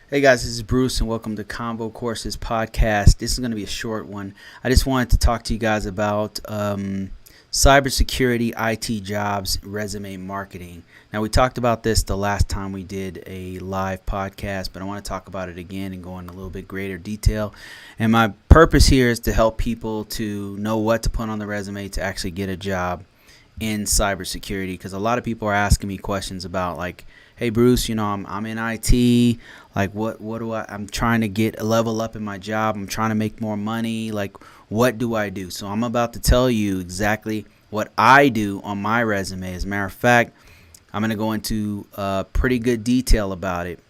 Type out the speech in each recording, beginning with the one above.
Hey guys, this is Bruce and welcome to ConvoCourses Podcast. This is going to be a short one. I just wanted to talk to you guys about cybersecurity IT jobs resume marketing. Now, we talked about this the last time we did a live podcast, but I want to talk about it again and go in a little bit greater detail. And my purpose here is to help people to know what to put on the resume to actually get a job in cybersecurity, because a lot of people are asking me questions about hey Bruce, I'm in IT, what do I'm trying to get a level up in my job, I'm trying to make more money, what do I do? So I'm about to tell you exactly what I do on my resume. As a matter of fact, I'm going to go into pretty good detail about it,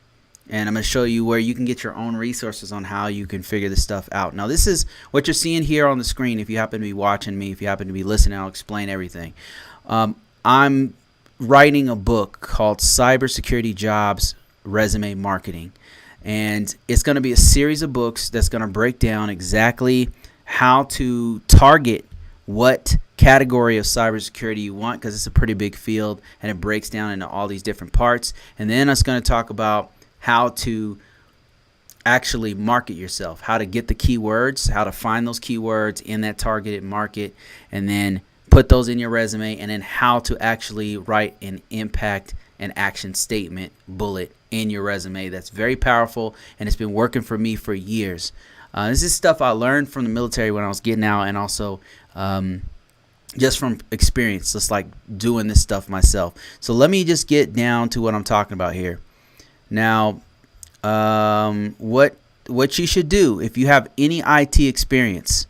and I'm going to show you where you can get your own resources on how you can figure this stuff out. Now, this is what you're seeing here on the screen. If you happen to be watching me, if you happen to be listening, I'll explain everything. I'm writing a book called Cybersecurity Jobs Resume Marketing, and it's going to be a series of books that's going to break down exactly how to target what category of cybersecurity you want, because it's a pretty big field and it breaks down into all these different parts. And then it's going to talk about how to actually market yourself, how to get the keywords, how to find those keywords in that targeted market, and then put those in your resume, and then how to actually write an impact and action statement bullet in your resume. That's very powerful, and it's been working for me for years. This is stuff I learned from the military when I was getting out, and also just from experience, just like doing this stuff myself. So let me just get down to what I'm talking about here. Now, what you should do if you have any IT experience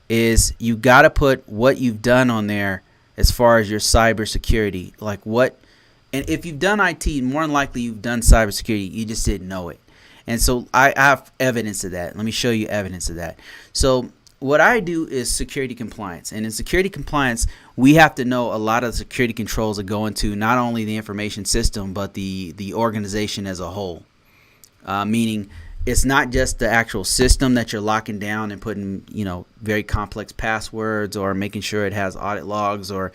is you got to put what you've done on there as far as your cybersecurity. And if you've done IT, more than likely you've done cybersecurity, you just didn't know it. And so I have evidence of that. Let me show you evidence of that. So what I do is security compliance. And in security compliance, we have to know a lot of the security controls that go into not only the information system, but the organization as a whole. Meaning, it's not just the actual system that you're locking down and putting, very complex passwords, or making sure it has audit logs, or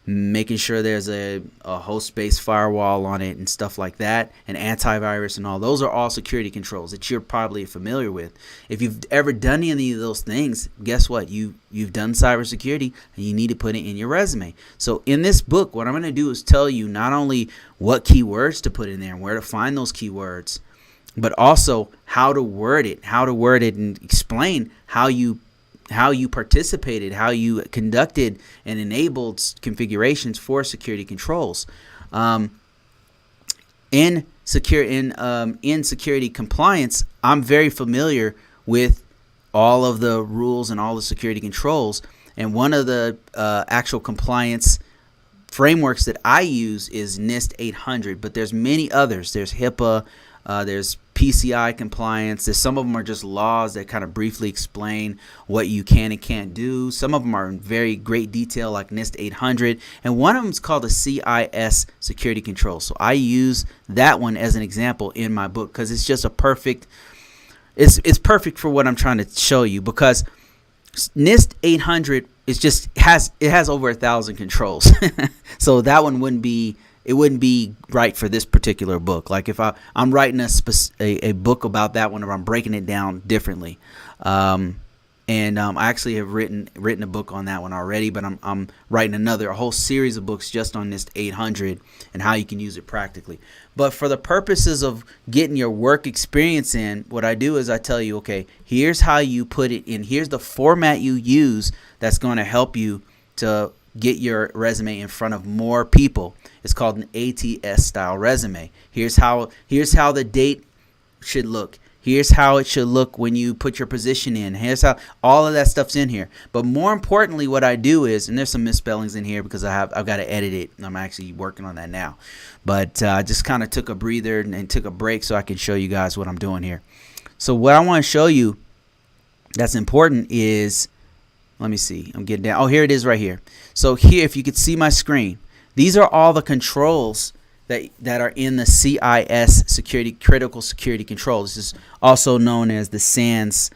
making sure there's a host-based firewall on it and stuff like that, and antivirus and all. Those are all security controls that you're probably familiar with. If you've ever done any of those things, guess what? You've done cybersecurity, and you need to put it in your resume. So in this book, what I'm going to do is tell you not only what keywords to put in there and where to find those keywords, but also how to word it, and explain how you participated, how you conducted and enabled configurations for security controls. In security compliance, I'm very familiar with all of the rules and all the security controls. And one of the actual compliance frameworks that I use is NIST 800, but there's many others. There's HIPAA. There's PCI compliance. There's some of them are just laws that kind of briefly explain what you can and can't do. Some of them are in very great detail, like NIST 800. And one of them is called the CIS Security Controls. So I use that one as an example in my book, because it's just it's perfect for what I'm trying to show you, because NIST 800 has over 1,000 controls. So that one wouldn't be right for this particular book. Like if I'm writing a book about that one, or I'm breaking it down differently. I actually have written a book on that one already, but I'm writing a whole series of books just on this 800 and how you can use it practically. But for the purposes of getting your work experience in, what I do is I tell you, okay, here's how you put it in. Here's the format you use that's going to help you to get your resume in front of more people. It's called an ATS style resume. Here's how the date should look. Here's how it should look when you put your position in. Here's how all of that stuff's in here. But more importantly, what I do is, and there's some misspellings in here because I've got to edit it. I'm actually working on that now. But I just kind of took a breather and took a break so I can show you guys what I'm doing here. So what I want to show you that's important is, let me see. I'm getting down. Oh, here it is right here. So here, if you could see my screen, these are all the controls that are in the CIS critical security controls. This is also known as the SANS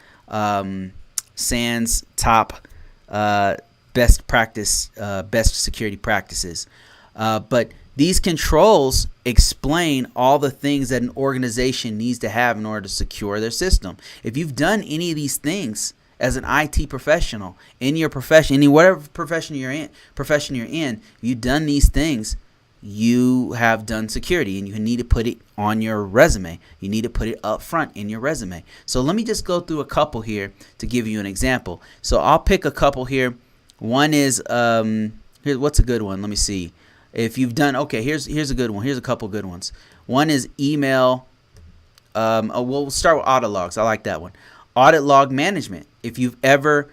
top best security practices. But These controls explain all the things that an organization needs to have in order to secure their system. If you've done any of these things as an IT professional in your profession, whatever profession you're in, you've done these things, you have done security, and you need to put it on your resume. You need to put it up front in your resume. So let me just go through a couple here to give you an example. So I'll pick a couple here. One is what's a good one? Let me see. If you've done, okay, here's a good one. Here's a couple good ones. One is email. We'll start with audit logs. I like that one. Audit log management. If you've ever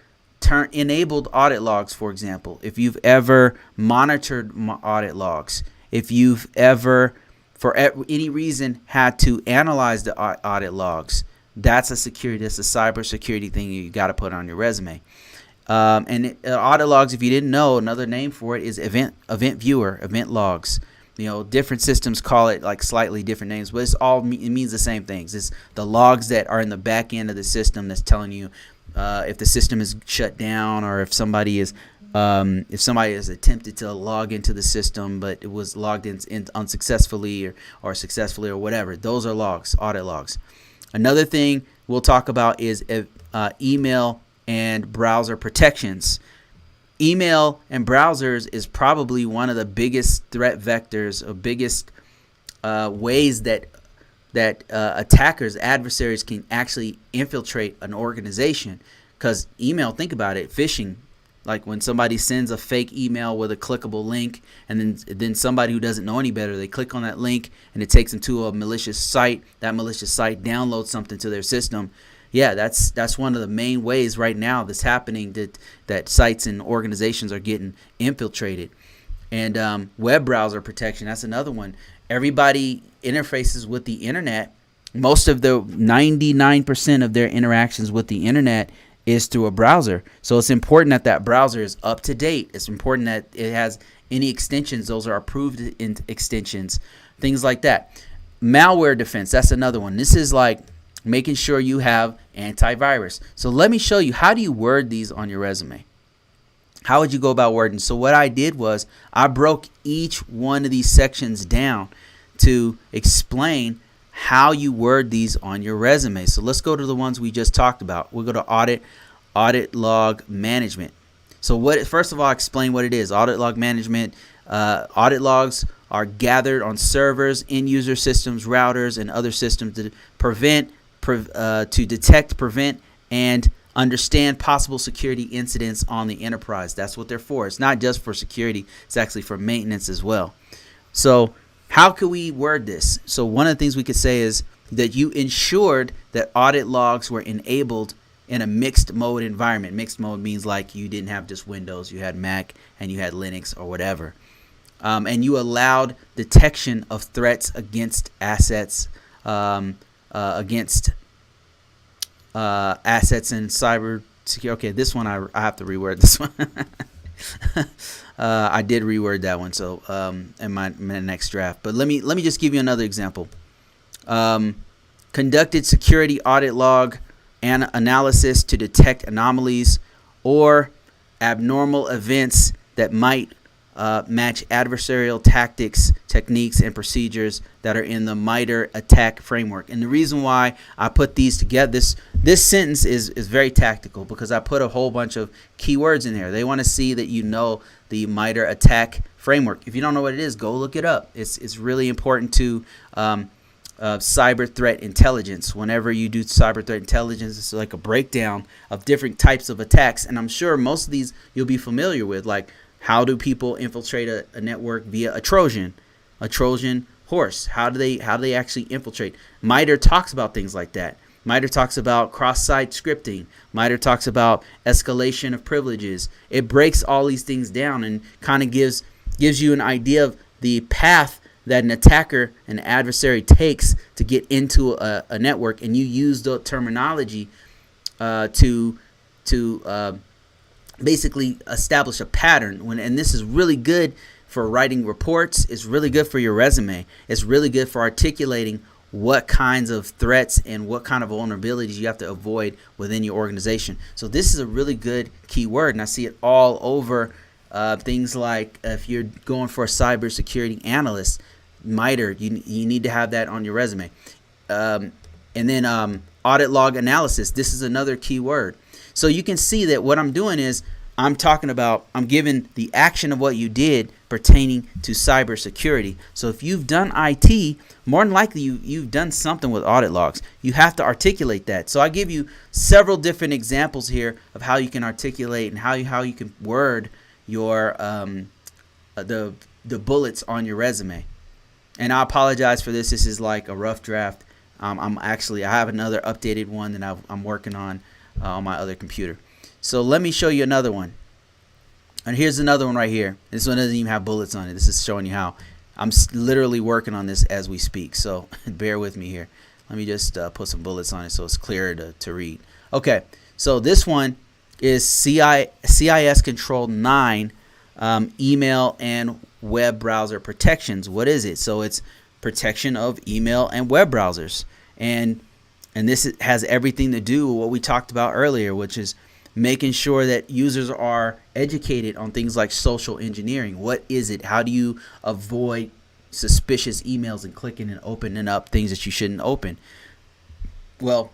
enabled audit logs, for example, if you've ever monitored audit logs, if you've ever, for any reason, had to analyze the audit logs, that's a cybersecurity thing you got to put on your resume. Audit logs, if you didn't know, another name for it is event viewer, event logs. Different systems call it like slightly different names, but it means the same things. It's the logs that are in the back end of the system that's telling you if the system is shut down, or if somebody has attempted to log into the system but it was logged in unsuccessfully or successfully or whatever. Those are logs, audit logs. Another thing we'll talk about is email and browser protections. Email and browsers is probably one of the biggest threat vectors, or biggest ways that adversaries can actually infiltrate an organization. Because email, think about it, phishing. Like when somebody sends a fake email with a clickable link, and then somebody who doesn't know any better, they click on that link and it takes them to a malicious site. That malicious site downloads something to their system. Yeah, that's one of the main ways right now that's happening, that sites and organizations are getting infiltrated. And web browser protection, that's another one. Everybody interfaces with the internet. Most of the 99% of their interactions with the internet is through a browser. So it's important that browser is up to date. It's important that it has any extensions. Those are approved extensions, things like that. Malware defense, that's another one. This is like making sure you have antivirus. So let me show you, how do you word these on your resume? How would you go about wording? So what I did was I broke each one of these sections down to explain how you word these on your resume. So let's go to the ones we just talked about. We'll go to audit log management. So first of all, explain what it is. Audit log management. Audit logs are gathered on servers, end user systems, routers, and other systems to detect, prevent, and understand possible security incidents on the enterprise. That's what they're for. It's not just for security. It's actually for maintenance as well. So how could we word this? So one of the things we could say is that you ensured that audit logs were enabled in a mixed mode environment. Mixed mode means like you didn't have just Windows, you had Mac and you had Linux or whatever. And you allowed detection of threats against assets, assets in cyber security. Okay, this one I have to reword this one. I did reword that one, so in my next draft. But let me just give you another example. Conducted security audit log and analysis to detect anomalies or abnormal events that might match adversarial tactics, techniques, and procedures that are in the MITRE attack framework. And the reason why I put these together, this sentence is very tactical, because I put a whole bunch of keywords in there. They want to see that you know the MITRE attack framework. If you don't know what it is, go look it up. It's really important to cyber threat intelligence. Whenever you do cyber threat intelligence, it's like a breakdown of different types of attacks. And I'm sure most of these you'll be familiar with, like how do people infiltrate a network via a Trojan horse? How do they actually infiltrate? MITRE talks about things like that. MITRE talks about cross-site scripting. MITRE talks about escalation of privileges. It breaks all these things down and kind of gives you an idea of the path that an attacker, an adversary takes to get into a network, and you use the terminology to basically establish a pattern. And this is really good for writing reports. It's really good for your resume. It's really good for articulating what kinds of threats and what kind of vulnerabilities you have to avoid within your organization. So this is a really good keyword, and I see it all over Things like if you're going for a cybersecurity analyst, MITRE, you need to have that on your resume. And then audit log analysis. This is another key word. So you can see that what I'm doing is I'm giving the action of what you did pertaining to cybersecurity. So if you've done IT, more than likely you've done something with audit logs. You have to articulate that. So I give you several different examples here of how you can articulate and how you can word your the bullets on your resume. And I apologize for this. This is like a rough draft. I have another updated one that I'm working on my other computer. So let me show you another one. And here's another one right here. This one doesn't even have bullets on it. This is showing you how I'm literally working on this as we speak. So bear with me here. Let me just put some bullets on it so it's clearer to read. Okay, so this one is CIS Control 9, email and web browser protections. What is it? So it's protection of email and web browsers. And this has everything to do with what we talked about earlier, which is making sure that users are educated on things like social engineering. What is it? How do you avoid suspicious emails and clicking and opening up things that you shouldn't open? Well,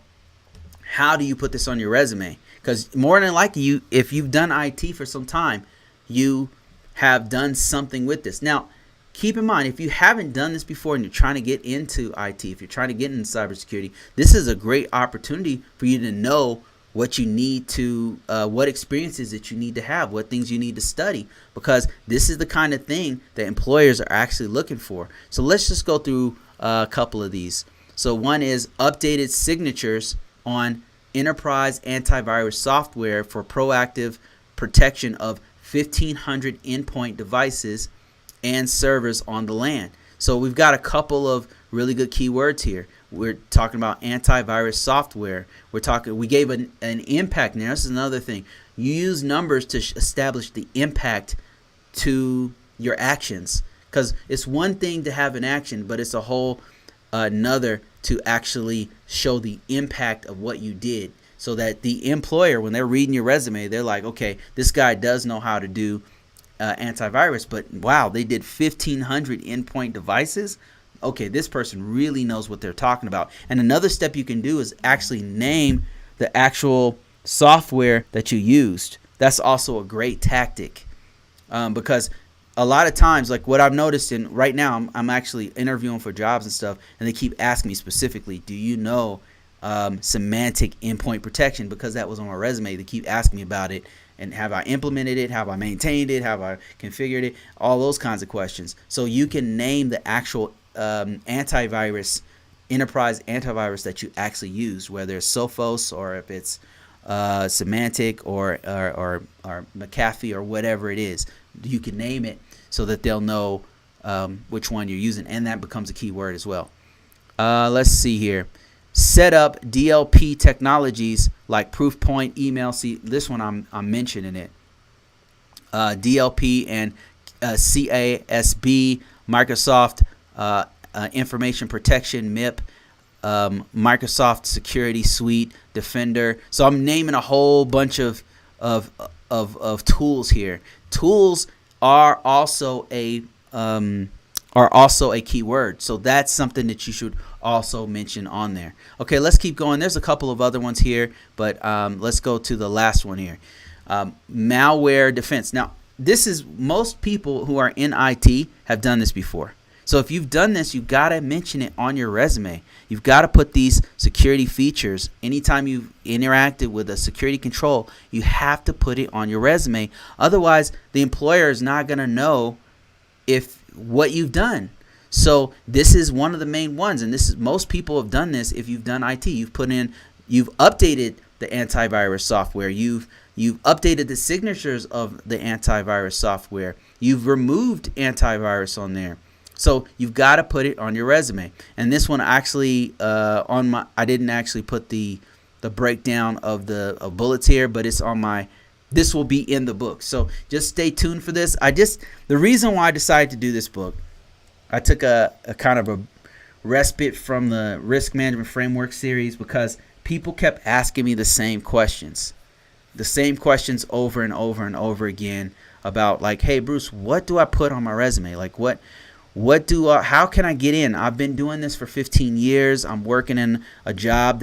how do you put this on your resume? Because more than likely, if you've done IT for some time, you have done something with this. Now, keep in mind, if you haven't done this before and you're trying to get into IT, if you're trying to get into cybersecurity, this is a great opportunity for you to know what you need to, what experiences that you need to have, what things you need to study, because this is the kind of thing that employers are actually looking for. So let's just go through a couple of these. So one is updated signatures on enterprise antivirus software for proactive protection of 1,500 endpoint devices and servers on the LAN. So we've got a couple of really good keywords here. We're talking about antivirus software. We gave an impact. Now, this is another thing. You use numbers to establish the impact to your actions, because it's one thing to have an action, but it's a whole another to actually show the impact of what you did, so that the employer, when they're reading your resume, they're like, okay, this guy does know how to do antivirus, but wow, they did 1,500 endpoint devices. Okay, this person really knows what they're talking about. And another step you can do is actually name the actual software that you used. That's also a great tactic, because a lot of times, like what I've noticed, and right now I'm actually interviewing for jobs and stuff, and they keep asking me specifically, do you know semantic endpoint protection? Because that was on my resume. They keep asking me about it. And have I implemented it? Have I maintained it? Have I configured it? All those kinds of questions. So you can name the actual enterprise antivirus that you actually used, whether it's Sophos or if it's Semantic or McAfee or whatever it is. You can name it so that they'll know which one you're using, and that becomes a keyword as well. Let's see here. Set up DLP technologies like Proofpoint, email. See, this one I'm mentioning it. DLP and CASB, Microsoft Information Protection, MIP, Microsoft Security Suite, Defender. So I'm naming a whole bunch of tools here. Tools are also a keyword. So that's something that you should also mention on there. Okay, let's keep going. There's a couple of other ones here, but let's go to the last one here. Malware defense. Now, this is, most people who are in IT have done this before. So if you've done this, you've got to mention it on your resume. You've got to put these security features. Anytime you've interacted with a security control, you have to put it on your resume. Otherwise, the employer is not going to know what you've done. So this is one of the main ones, and this is, most people have done this. If you've done IT, you've updated the antivirus software. You've updated the signatures of the antivirus software. You've removed antivirus on there. So you've got to put it on your resume. And this one actually I didn't actually put the breakdown of the bullets here, but it's on my. This will be in the book. So just stay tuned for this. The reason why I decided to do this book, I took a kind of a respite from the risk management framework series because people kept asking me the same questions over and over and over again about like, hey, Bruce, what do I put on my resume? Like how can I get in? I've been doing this for 15 years. I'm working in a job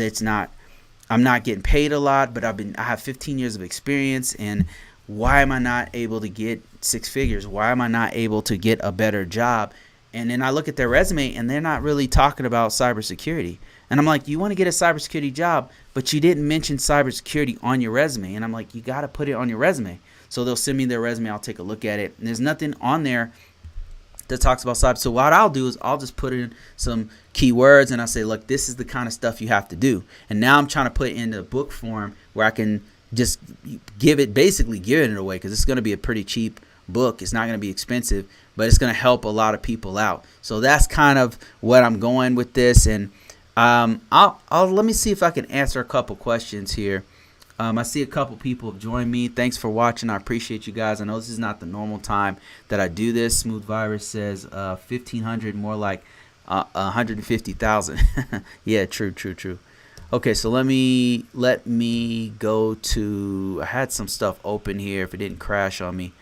I'm not getting paid a lot, but I have 15 years of experience, and why am I not able to get six figures? Why am I not able to get a better job? And then I look at their resume and they're not really talking about cybersecurity. And I'm like, you want to get a cybersecurity job, but you didn't mention cybersecurity on your resume. And I'm like, you got to put it on your resume. So they'll send me their resume. I'll take a look at it. And there's nothing on there that talks about cyber. So what I'll do is I'll just put in some keywords and I say, look, this is the kind of stuff you have to do. And now I'm trying to put it into book form where I can just basically giving it away, because it's going to be a pretty cheap book. It's not going to be expensive, but it's going to help a lot of people out. So that's kind of what I'm going with this. And I'll let me see if I can answer a couple questions here. I see a couple people have joined me. Thanks for watching. I appreciate you guys. I know this is not the normal time that I do this. Smooth Virus says 1,500, more like 150,000. Yeah, true. Okay, so let me go to, I had some stuff open here if it didn't crash on me.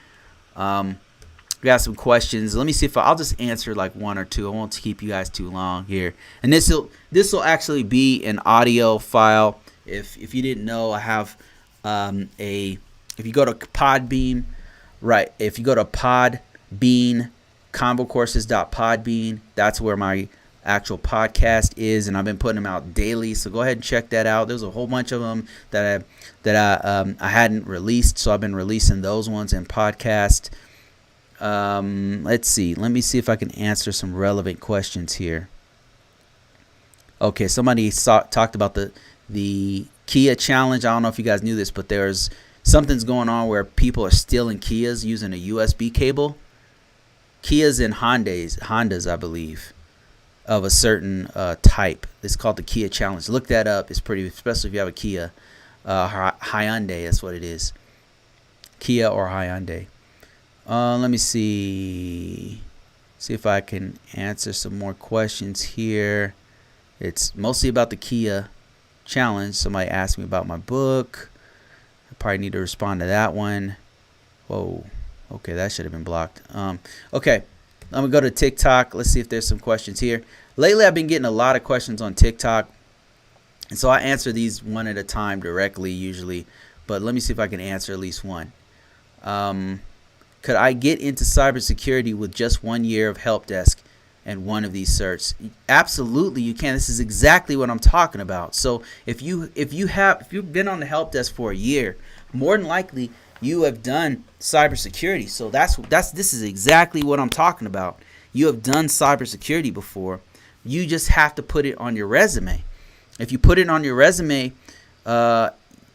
We got some questions. Let me see if I'll just answer like one or two. I won't keep you guys too long here. And this will actually be an audio file. If you didn't know, I have if you go to Podbean, right? If you go to Podbean, ConvoCourses.podbean, that's where my actual podcast is, and I've been putting them out daily. So go ahead and check that out. There's a whole bunch of them that I hadn't released, so I've been releasing those ones in podcast. Let's see. Let me see if I can answer some relevant questions here. Okay, somebody talked about the Kia challenge. I don't know if you guys knew this, but something's going on where people are stealing Kias using a USB cable. Kias and Hondas, I believe, of a certain type. It's called the Kia challenge. Look that up. It's pretty, especially if you have a Kia. Hyundai, that's what it is. Kia or Hyundai. Let me see if I can answer some more questions here. It's mostly about the Kia challenge. Somebody asked me about my book. I probably need to respond to that one. Whoa. Okay, that should have been blocked. Okay, I'm going to go to TikTok. Let's see if there's some questions here. Lately, I've been getting a lot of questions on TikTok. And so I answer these one at a time directly usually. But let me see if I can answer at least one. Could I get into cybersecurity with just 1 year of help desk and one of these certs? Absolutely, you can. This is exactly what I'm talking about. So if you've been on the help desk for a year, more than likely you have done cybersecurity. So this is exactly what I'm talking about. You have done cybersecurity before. You just have to put it on your resume. If you put it on your resume,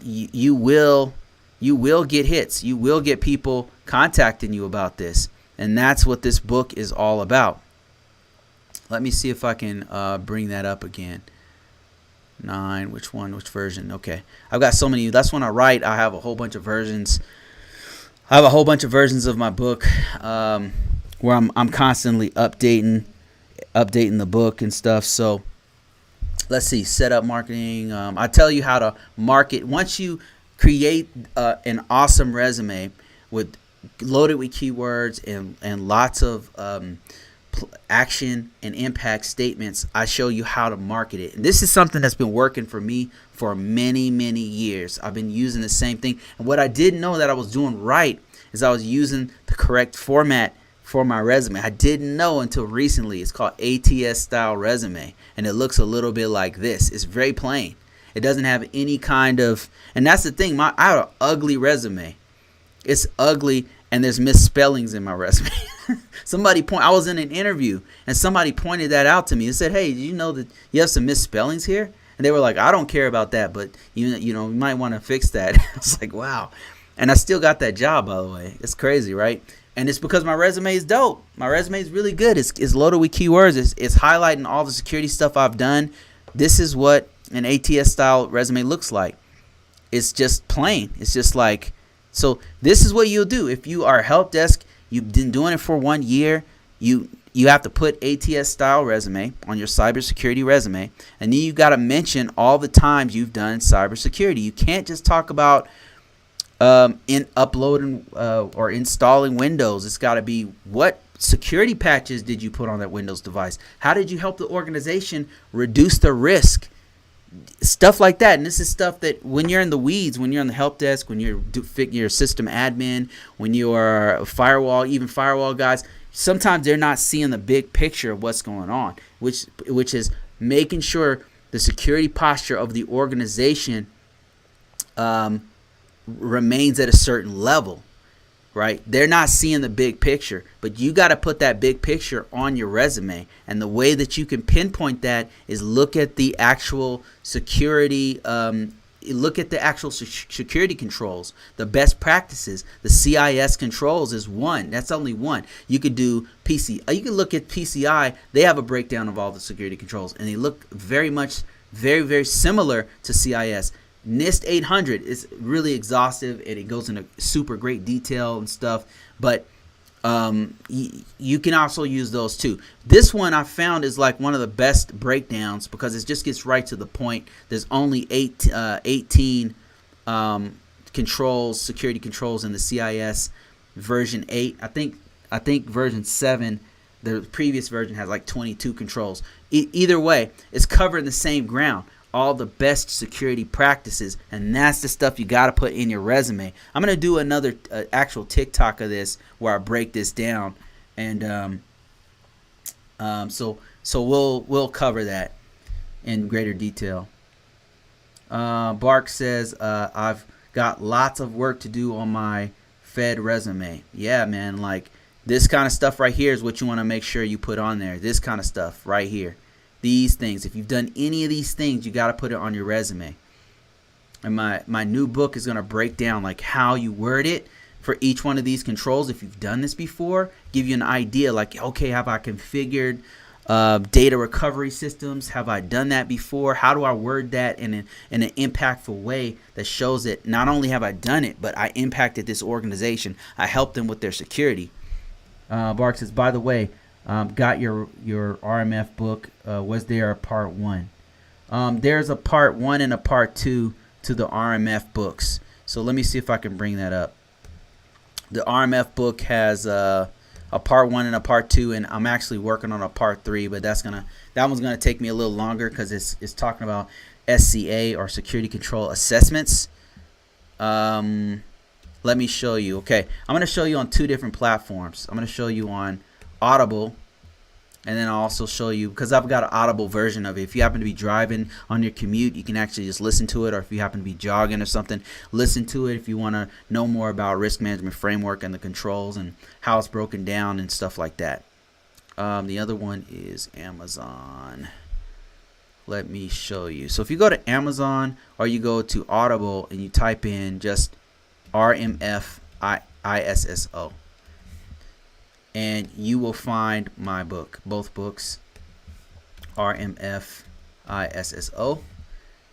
you will get hits. You will get people contacting you about this. And that's what this book is all about. Let me see if I can bring that up again. 9, which version? Okay. I've got so many. That's when I write. I have a whole bunch of versions. I have a whole bunch of versions of my book where I'm constantly updating the book and stuff. So let's see. Setup marketing. I tell you how to market. Once you create an awesome resume loaded with keywords and lots of action and impact statements, I show you how to market it. And this is something that's been working for me for many, many years. I've been using the same thing. And what I didn't know that I was doing right is I was using the correct format for my resume. I didn't know until recently. It's called ATS style resume. And it looks a little bit like this. It's very plain. It doesn't have any kind of, and that's the thing. I have an ugly resume. It's ugly, and there's misspellings in my resume. I was in an interview, and somebody pointed that out to me and said, "Hey, do you know that you have some misspellings here?" And they were like, "I don't care about that, but you might want to fix that." I was like, "Wow," and I still got that job, by the way. It's crazy, right? And it's because my resume is dope. My resume is really good. It's loaded with keywords. It's highlighting all the security stuff I've done. This is what an ATS style resume looks like. It's just plain. It's just like, so this is what you'll do. If you are a help desk, you've been doing it for 1 year, you have to put ATS style resume on your cybersecurity resume, and then you got to mention all the times you've done cybersecurity. You can't just talk about in uploading or installing Windows. It's got to be, what security patches did you put on that Windows device? How did you help the organization reduce the risk? Stuff like that. And this is stuff that when you're in the weeds, when you're on the help desk, when you're system admin, when you are a firewall, even firewall guys, sometimes they're not seeing the big picture of what's going on, which is making sure the security posture of the organization remains at a certain level, right? They're not seeing the big picture, but you got to put that big picture on your resume. And the way that you can pinpoint that is look at the actual security, security controls, the best practices. The CIS controls is one. That's only one. You could do PC. You can look at PCI. They have a breakdown of all the security controls, and they look very similar to CIS. NIST 800 is really exhaustive, and it goes into super great detail and stuff, but you can also use those too. This one I found is like one of the best breakdowns because it just gets right to the point. There's only 18 controls, security controls in the CIS version 8. I think version 7, the previous version, has like 22 controls. Either way, it's covering the same ground. All the best security practices, and that's the stuff you got to put in your resume. I'm gonna do another actual TikTok of this where I break this down, and so we'll cover that in greater detail. Bark says I've got lots of work to do on my Fed resume. Yeah, man, like this kind of stuff right here is what you want to make sure you put on there. This kind of stuff right here. These things, if you've done any of these things, you got to put it on your resume. And my new book is going to break down like how you word it for each one of these controls. If you've done this before, give you an idea like, okay, have I configured data recovery systems? Have I done that before? How do I word that in an impactful way that shows that not only have I done it, but I impacted this organization. I helped them with their security. Bark says, by the way, got your RMF book. Was there a part 1? There's a part 1 and a part 2 to the RMF books. So let me see if I can bring that up. The RMF book has a part 1 and a part 2, and I'm actually working on a part 3, but that one's gonna take me a little longer because it's talking about SCA or security control assessments. Let me show you. Okay, I'm gonna show you on 2 different platforms. I'm gonna show you on Audible, and then I'll also show you, because I've got an Audible version of it. If you happen to be driving on your commute, you can actually just listen to it, or if you happen to be jogging or something, listen to it if you want to know more about risk management framework and the controls and how it's broken down and stuff like that. The other one is Amazon. Let me show you. So if you go to Amazon or you go to Audible and you type in just RMF ISSO, and you will find my book, both books, RMF ISSO.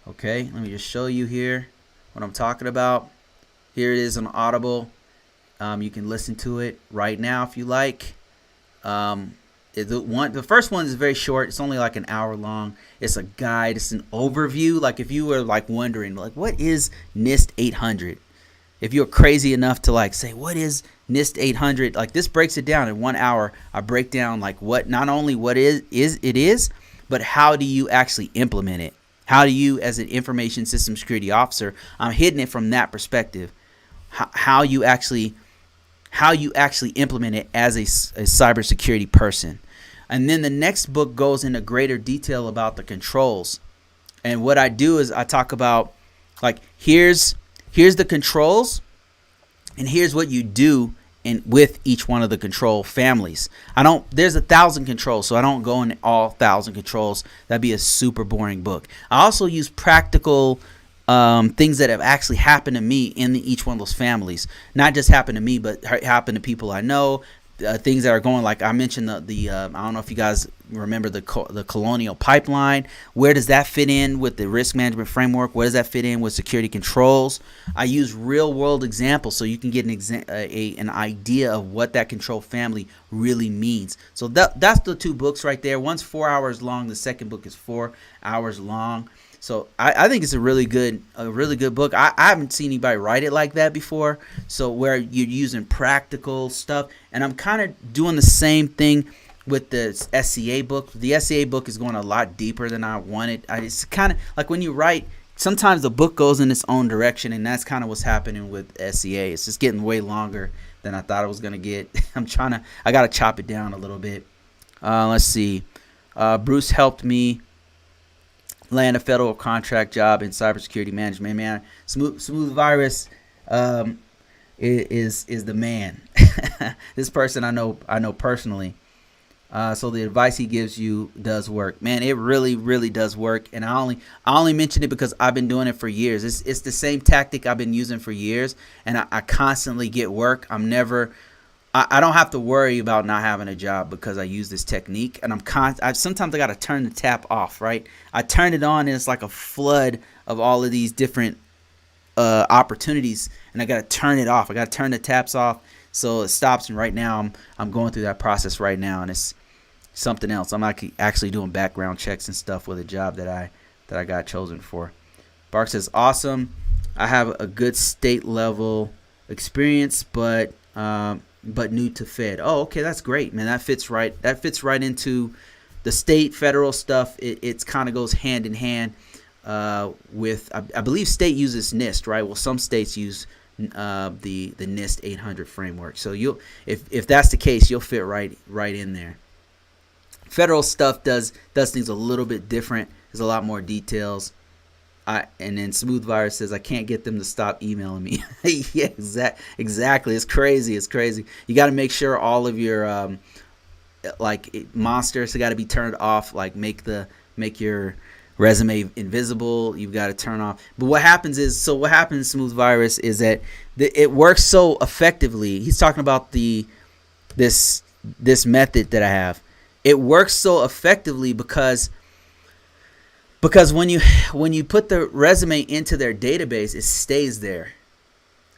Okay, let me just show you here what I'm talking about. Here it is on Audible. You can listen to it right now if you like. The first one is very short. It's only like an hour long. It's a guide. It's an overview. Like if you were like wondering, like, what is NIST 800? If you're crazy enough to like say, what is NIST 800? Like this breaks it down in 1 hour. I break down like not only what it is, but how do you actually implement it? How do you, as an information system security officer, I'm hitting it from that perspective. How you actually implement it as a cybersecurity person. And then the next book goes into greater detail about the controls. And what I do is I talk about like here's the controls, and here's what you do with each one of the control families. There's 1,000 controls, so I don't go into all 1,000 controls. That'd be a super boring book. I also use practical things that have actually happened to me in each one of those families. Not just happened to me, but happened to people I know. Things that are going, like I mentioned the I don't know if you guys remember the colonial pipeline. Where does that fit in with the risk management framework? Where does that fit in with security controls? I use real world examples so you can get an idea of what that control family really means. So that's the 2 books right there. One's 4 hours long. The second book is 4 hours long. So I think it's a really good book. I haven't seen anybody write it like that before. So where you're using practical stuff, and I'm kind of doing the same thing with the SCA book. The SCA book is going a lot deeper than I wanted. It's kind of like when you write, sometimes the book goes in its own direction, and that's kind of what's happening with SCA. It's just getting way longer than I thought it was going to get. I got to chop it down a little bit. Let's see. Bruce helped me land a federal contract job in cybersecurity management. Man, Smooth Virus is the man. This person I know personally. So the advice he gives you does work. Man, it really, really does work. And I only mention it because I've been doing it for years. It's the same tactic I've been using for years, and I constantly get work. I don't have to worry about not having a job because I use this technique. And sometimes I got to turn the tap off, right? I turn it on, and it's like a flood of all of these different opportunities, and I got to turn it off. I got to turn the taps off so it stops. And right now I'm going through that process right now, and it's something else. I'm actually doing background checks and stuff with a job that I got chosen for. Bark says, awesome. I have a good state level experience, but new to Fed. Oh, okay, that's great, man. That fits right into the state federal stuff. It kind of goes hand in hand with I believe state uses NIST, right? Well, some states use the NIST 800 framework. So if that's the case, you'll fit right in there. Federal stuff does things a little bit different. There's a lot more details. And then Smooth Virus says, I can't get them to stop emailing me. Yeah, exactly. It's crazy. You got to make sure all of your monsters got to be turned off. Like make your resume invisible. You've got to turn off. But what happens, Smooth Virus, is that it works so effectively. He's talking about this method that I have. It works so effectively because when you put the resume into their database, it stays there.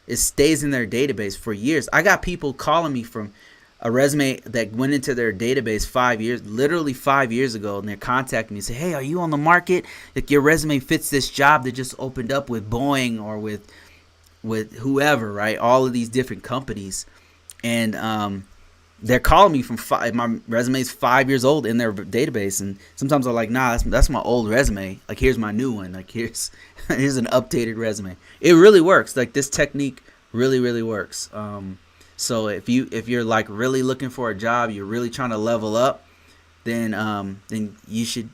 It stays in their database for years. I got people calling me from a resume that went into their database 5 years ago, and they're contacting me and say, hey, are you on the market? Like, your resume fits this job that just opened up with Boeing or with whoever, right? All of these different companies. And they're calling me from my resume is 5 years old in their database, and sometimes I'm like, nah, that's my old resume. Like, here's my new one. Like, here's an updated resume. It really works. Like, this technique really, really works. So if you're like really looking for a job, you're really trying to level up, then you should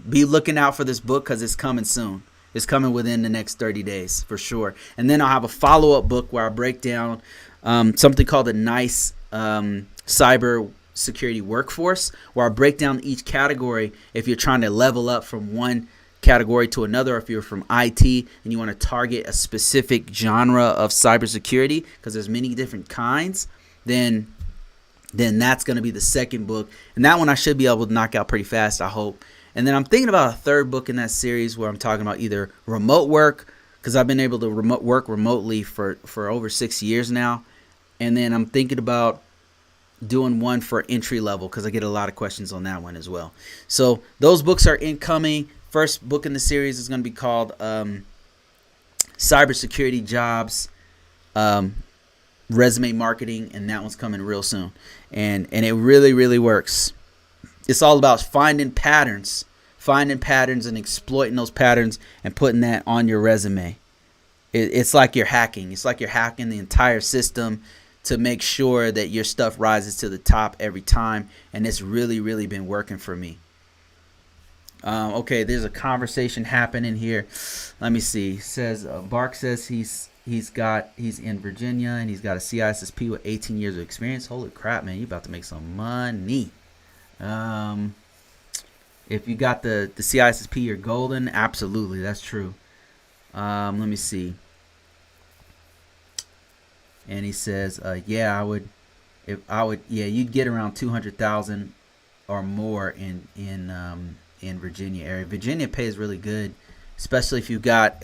be looking out for this book because it's coming soon. It's coming within the next 30 days for sure. And then I'll have a follow-up book where I break down something called a NICE Cybersecurity Workforce, where I break down each category if you're trying to level up from one category to another. If you're from IT and you want to target a specific genre of cybersecurity, because there's many different kinds, then that's going to be the second book. And that one I should be able to knock out pretty fast, I hope. And then I'm thinking about a third book in that series where I'm talking about either remote work, because I've been able to work remotely for over 6 years now. And then I'm thinking about doing one for entry level, because I get a lot of questions on that one as well. So those books are incoming. First book in the series is going to be called Cybersecurity Jobs, Resume Marketing, and that one's coming real soon. And it really, really works. It's all about finding patterns and exploiting those patterns and putting that on your resume. It's like you're hacking. It's like you're hacking the entire system to make sure that your stuff rises to the top every time. And it's really, really been working for me. Okay, there's a conversation happening here. Let me see. It says Bark says he's in Virginia and he's got a CISSP with 18 years of experience. Holy crap, man! You about to make some money. If you got the CISSP, you're golden. Absolutely, that's true. Let me see. And he says, yeah, you'd get around 200,000 or more in Virginia area. Virginia pays really good, especially if you've got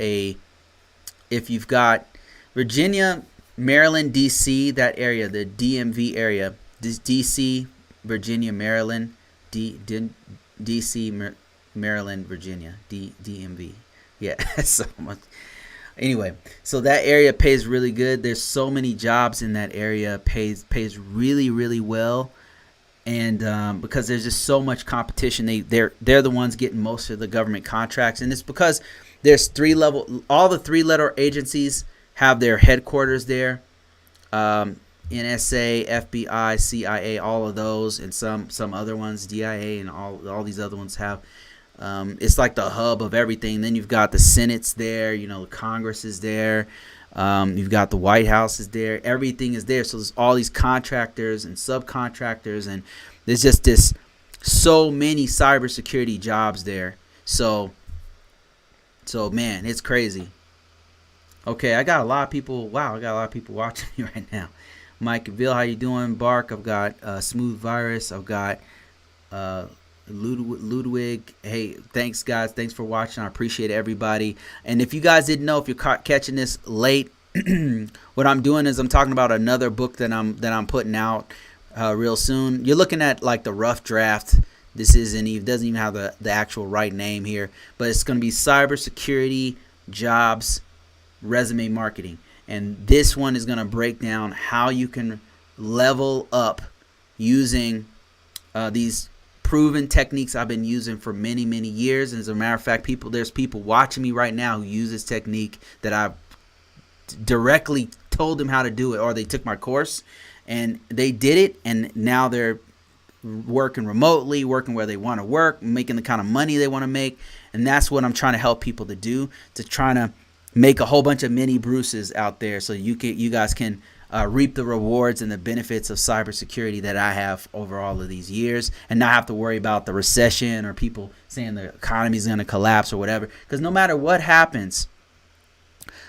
Virginia, Maryland, DC, that area, the DMV area, DC, Virginia, Maryland, DC, Maryland, Virginia, DMV. Yeah, so much. Anyway, so that area pays really good. There's so many jobs in that area. Pays really, really well. And because there's just so much competition, they're the ones getting most of the government contracts, and it's because there's all the 3-letter agencies have their headquarters there. NSA, FBI, CIA, all of those, and some other ones, DIA, and all these other ones have. It's like the hub of everything. Then you've got the Senate's there, the Congress is there. You've got the White House is there. Everything is there. So there's all these contractors and subcontractors, and there's just so many cybersecurity jobs there. So man, it's crazy. Okay, I got a lot of people. Wow, I got a lot of people watching me right now. Mike Ville, how you doing? Bark, I've got Smooth Virus. I've got Ludwig. Hey, thanks guys. Thanks for watching. I appreciate everybody. And if you guys didn't know, if you're catching this late, what I'm doing is I'm talking about another book that I'm putting out real soon. You're looking at like the rough draft. This doesn't even have the actual right name here, but it's going to be Cybersecurity Jobs Resume Marketing. And this one is going to break down how you can level up using these proven techniques I've been using for many, many years. And as a matter of fact, there's people watching me right now who use this technique that I've directly told them how to do it, or they took my course and they did it, and now they're working remotely, working where they want to work, making the kind of money they want to make. And that's what I'm trying to help people to do, to try to make a whole bunch of mini Bruces out there, so you guys can reap the rewards and the benefits of cybersecurity that I have over all of these years, and not have to worry about the recession or people saying the economy is going to collapse or whatever. Because no matter what happens,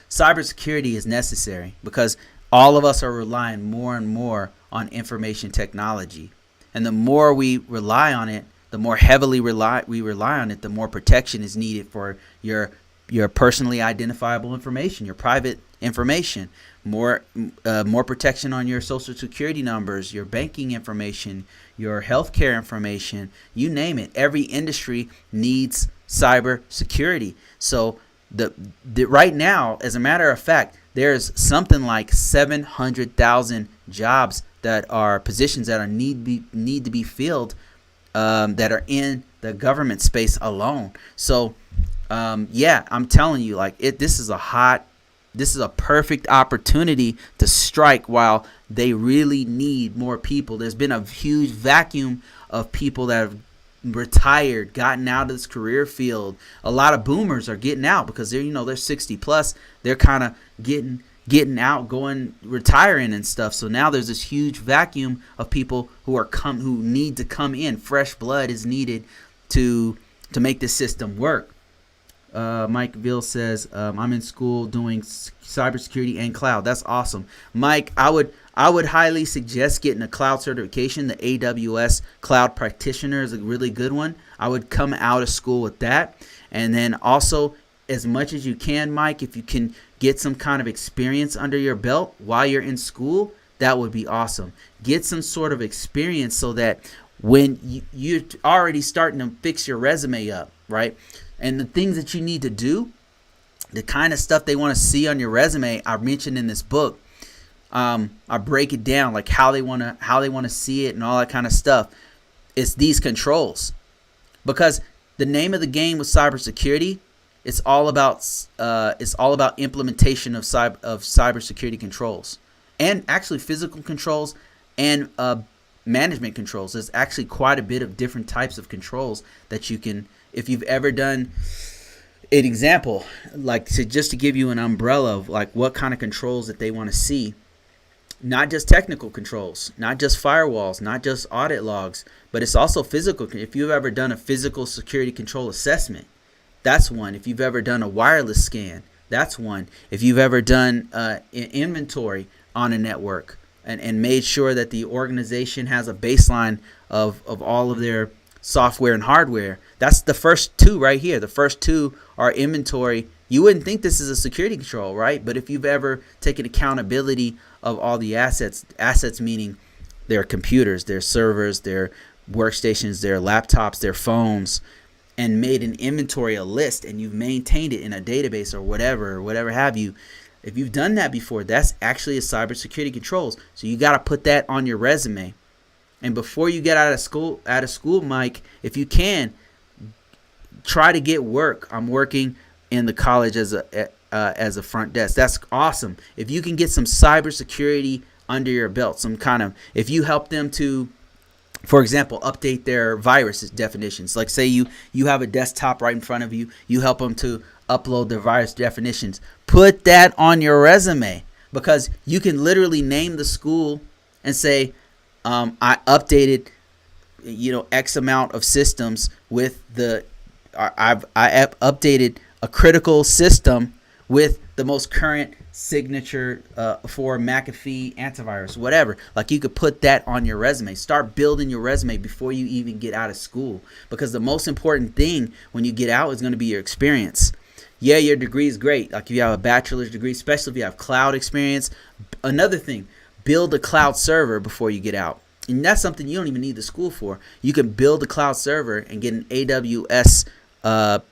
cybersecurity is necessary, because all of us are relying more and more on information technology. And the more we rely on it, the more heavily we rely on it, the more protection is needed for your personally identifiable information, your private information, more protection on your social security numbers, your banking information, your healthcare information, you name it. Every industry needs cyber security. So the right now, as a matter of fact, there's something like 700,000 jobs that are positions that need to be filled, that are in the government space alone. So yeah, I'm telling you, this is a perfect opportunity to strike while they really need more people. There's been a huge vacuum of people that have retired, gotten out of this career field. A lot of boomers are getting out because they're 60 plus. They're kind of getting out, retiring and stuff. So now there's this huge vacuum of people who need to come in. Fresh blood is needed to make this system work. Mike Ville says, I'm in school doing cybersecurity and cloud. That's awesome. Mike, I would highly suggest getting a cloud certification. The AWS Cloud Practitioner is a really good one. I would come out of school with that. And then also, as much as you can, Mike, if you can get some kind of experience under your belt while you're in school, that would be awesome. Get some sort of experience so that when you're already starting to fix your resume up, right? And the things that you need to do, the kind of stuff they want to see on your resume, I mentioned in this book. I break it down, like how they want to see it and all that kind of stuff. It's these controls, because the name of the game with cybersecurity, it's all about implementation of cybersecurity controls, and actually physical controls and management controls. There's actually quite a bit of different types of controls that you can. If you've ever done an example, just to give you an umbrella of what kind of controls that they want to see, not just technical controls, not just firewalls, not just audit logs, but it's also physical. If you've ever done a physical security control assessment, that's one. If you've ever done a wireless scan, that's one. If you've ever done inventory on a network and made sure that the organization has a baseline of all of their software and hardware, that's the first two right here. The first two are inventory. You wouldn't think this is a security control, right? But if you've ever taken accountability of all the assets meaning their computers, their servers, their workstations, their laptops, their phones, and made an inventory, a list, and you've maintained it in a database or whatever have you, if you've done that before, that's actually a cybersecurity controls. So you got to put that on your resume. And before you get out of school, Mike, if you can, try to get work. I'm working in the college as a front desk. That's awesome. If you can get some cybersecurity under your belt, some kind of, if you help them to, for example, update their virus definitions. Like say you have a desktop right in front of you, you help them to upload their virus definitions. Put that on your resume, because you can literally name the school and say, I updated, X amount of systems with I updated a critical system with the most current signature for McAfee antivirus, whatever. Like, you could put that on your resume. Start building your resume before you even get out of school, because the most important thing when you get out is going to be your experience. Yeah, your degree is great. Like, if you have a bachelor's degree, especially if you have cloud experience. Another thing, build a cloud server before you get out. And that's something you don't even need the school for. You can build a cloud server and get an AWS cloud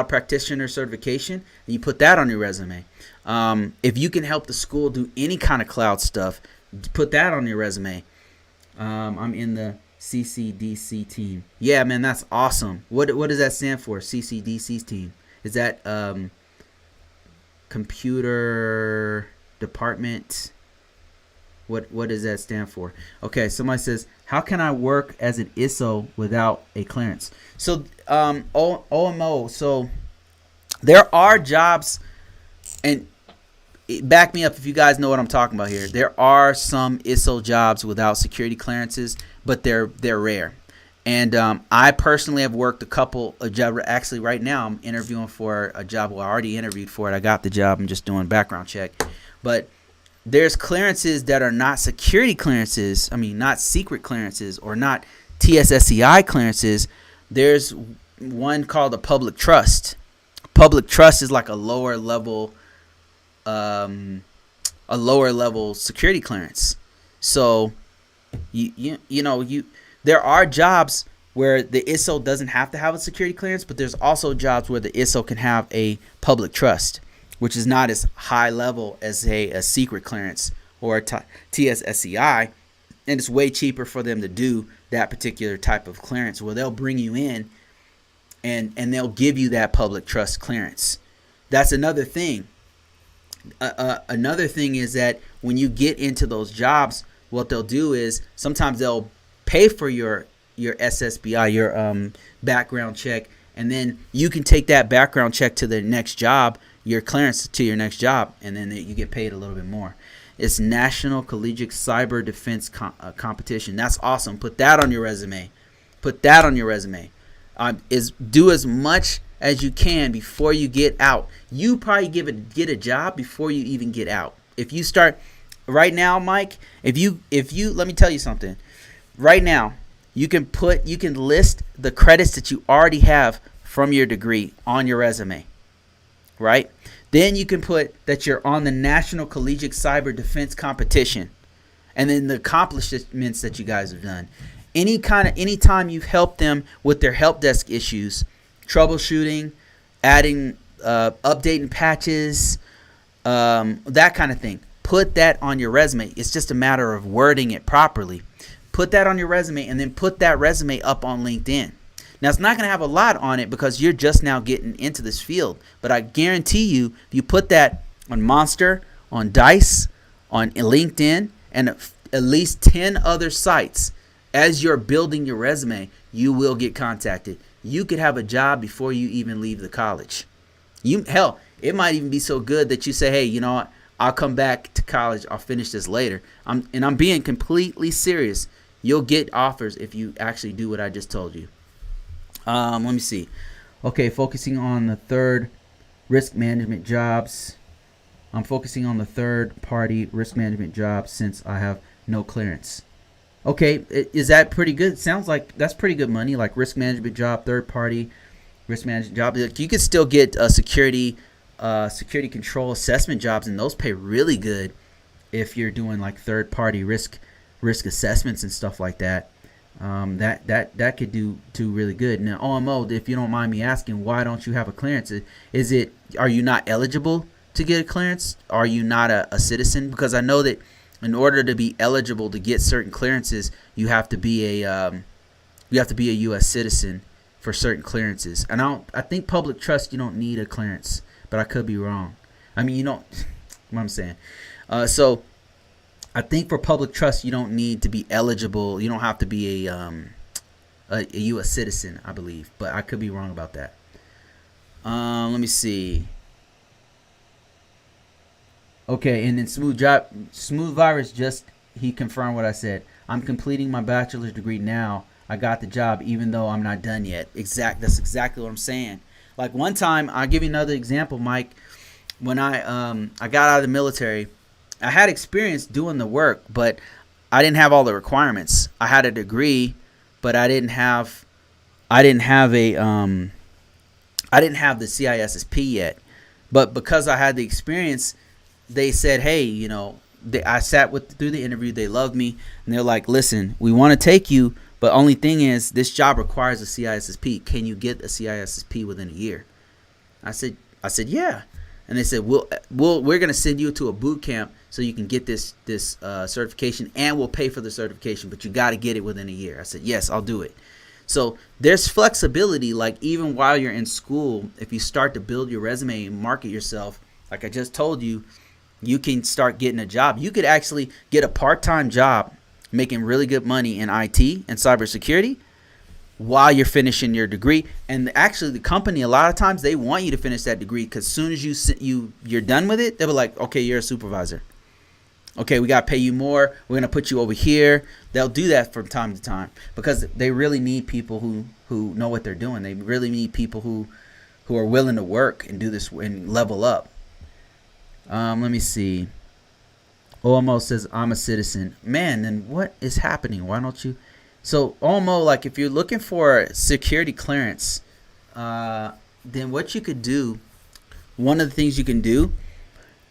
practitioner certification, and you put that on your resume. If you can help the school do any kind of cloud stuff, put that on your resume. I'm in the CCDC team. Yeah, man, that's awesome. What does that stand for? CCDC team. Is that computer department? What does that stand for? Okay, somebody says, how can I work as an ISSO without a clearance? So OMO. So there are jobs, and back me up if you guys know what I'm talking about here. There are some ISSO jobs without security clearances, but they're rare. And I personally have worked a couple of jobs. Actually, right now I'm interviewing for a job. Well, I already interviewed for it. I got the job. I'm just doing a background check. But there's clearances that are not security clearances. I mean, not secret clearances or not TSSCI clearances. There's one called a public trust. Public trust is like a lower level security clearance. So there are jobs where the ISSO doesn't have to have a security clearance, but there's also jobs where the ISSO can have a public trust, which is not as high level as a secret clearance or a TSSCI, and it's way cheaper for them to do that particular type of clearance, where they'll bring you in and they'll give you that public trust clearance. That's another thing. Another thing is that when you get into those jobs, what they'll do is sometimes they'll pay for your SSBI, your background check, and then you can take that background check to the next job, your clearance to your next job, and then you get paid a little bit more. It's National Collegiate Cyber Defense Competition. That's awesome. Put that on your resume. Put that on your resume. Do as much as you can before you get out. You probably get a job before you even get out. If you start right now, Mike, if you let me tell you something. Right now, you can list the credits that you already have from your degree on your resume. Right? Then you can put that you're on the National Collegiate Cyber Defense Competition, and then the accomplishments that you guys have done. Anytime you've helped them with their help desk issues, troubleshooting, adding, updating patches, that kind of thing. Put that on your resume. It's just a matter of wording it properly. Put that on your resume, and then put that resume up on LinkedIn. Now, it's not going to have a lot on it because you're just now getting into this field. But I guarantee you, if you put that on Monster, on Dice, on LinkedIn, and at least 10 other sites, as you're building your resume, you will get contacted. You could have a job before you even leave the college. Hell, it might even be so good that you say, hey, you know what? I'll come back to college. I'll finish this later. I'm being completely serious. You'll get offers if you actually do what I just told you. Let me see. Okay, focusing on the third risk management jobs. I'm focusing on the third party risk management jobs since I have no clearance. Okay, is that pretty good? Sounds like that's pretty good money, like risk management job, third party risk management job. You could still get security control assessment jobs, and those pay really good if you're doing like third party risk assessments and stuff like that. That could do really good. Now, OMO, if you don't mind me asking, why don't you have a clearance? Are you not eligible to get a clearance? Are you not a citizen? Because I know that in order to be eligible to get certain clearances, you have to be a U.S. citizen for certain clearances. And I think public trust, you don't need a clearance, but I could be wrong. I mean, you don't. What I'm saying. So I think for public trust, you don't need to be eligible. You don't have to be a U.S. citizen, I believe, but I could be wrong about that. Let me see. Okay, and then Smooth Virus he confirmed what I said. I'm completing my bachelor's degree now. I got the job even though I'm not done yet. That's exactly what I'm saying. Like one time, I'll give you another example, Mike. When I got out of the military, I had experience doing the work, but I didn't have all the requirements. I had a degree, but I didn't have the CISSP yet. But because I had the experience, they said, hey, I sat through the interview. They loved me, and they're like, listen, we want to take you, but only thing is this job requires a CISSP. Can you get a CISSP within a year? I said yeah. And they said, we're going to send you to a boot camp so you can get this certification, and we'll pay for the certification, but you got to get it within a year. I said, yes, I'll do it. So there's flexibility. Like even while you're in school, if you start to build your resume and market yourself, like I just told you, you can start getting a job. You could actually get a part-time job making really good money in IT and cybersecurity while you're finishing your degree. And actually the company, a lot of times they want you to finish that degree, because as soon as you're done with it, they'll be like, okay, you're a supervisor. Okay, we got to pay you more. We're going to put you over here. They'll do that from time to time because they really need people who know what they're doing. They really need people who are willing to work and do this and level up. Let me see. OMO says, I'm a citizen. Man, then what is happening? Why don't you? So, OMO, like if you're looking for security clearance, then what you could do, one of the things you can do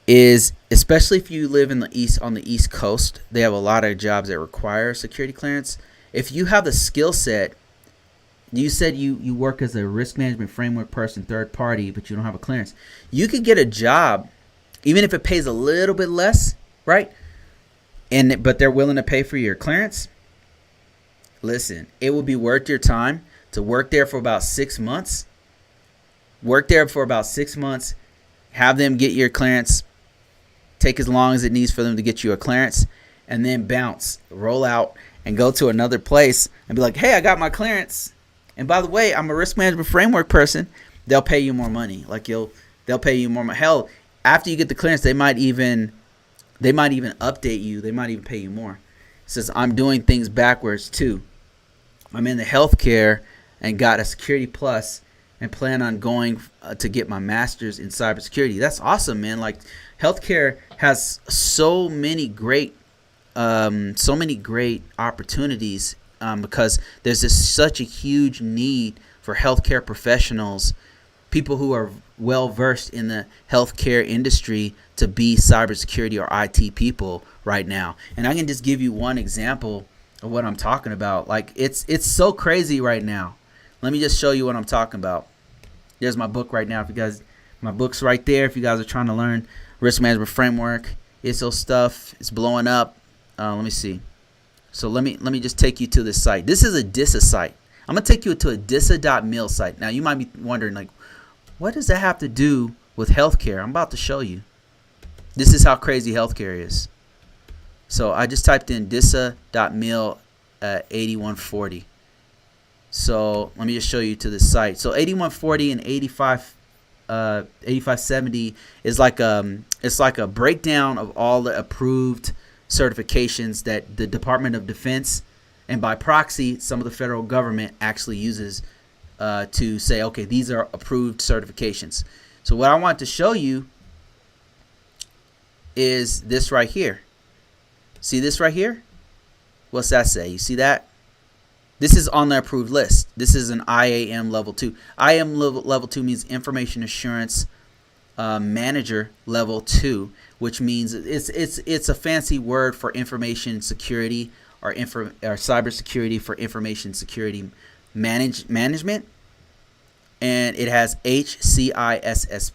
is, especially if you live on the East Coast, they have a lot of jobs that require security clearance. If you have the skill set, you said you work as a risk management framework person, third party, but you don't have a clearance. You could get a job, even if it pays a little bit less, right? But they're willing to pay for your clearance. Listen, it will be worth your time to work there for about 6 months. Have them get your clearance. Take as long as it needs for them to get you a clearance, and then bounce, roll out, and go to another place and be like, hey, I got my clearance. And by the way, I'm a risk management framework person. They'll pay you more money. They'll pay you more money. Hell, after you get the clearance, they might even update you. They might even pay you more. It says, I'm doing things backwards too. I'm in the healthcare and got a Security Plus and plan on going to get my master's in cybersecurity. That's awesome, man. Like healthcare has so many great opportunities because there's such a huge need for healthcare professionals, people who are well versed in the healthcare industry, to be cybersecurity or IT people right now. And I can just give you one example of what I'm talking about. Like it's so crazy right now. Let me just show you what I'm talking about. There's my book right now. My book's right there. If you guys are trying to learn risk management framework, ISO stuff, it's blowing up. Let me see. So let me just take you to this site. This is a DISA site. I'm gonna take you to a DISA.mil site. Now you might be wondering, like, what does that have to do with healthcare? I'm about to show you. This is how crazy healthcare is. So I just typed in DISA.mil 8140. So let me just show you to this site. So 8140 and 8570 is like a breakdown of all the approved certifications that the Department of Defense, and by proxy some of the federal government, actually uses to say, okay, these are approved certifications. So what I want to show you is this right here. See this right here? What's that say? You see that? This is on the approved list. This is an IAM level 2. IAM level 2 means Information Assurance Manager level 2, which means it's a fancy word for information security cybersecurity for information security management, and it has HCISPP.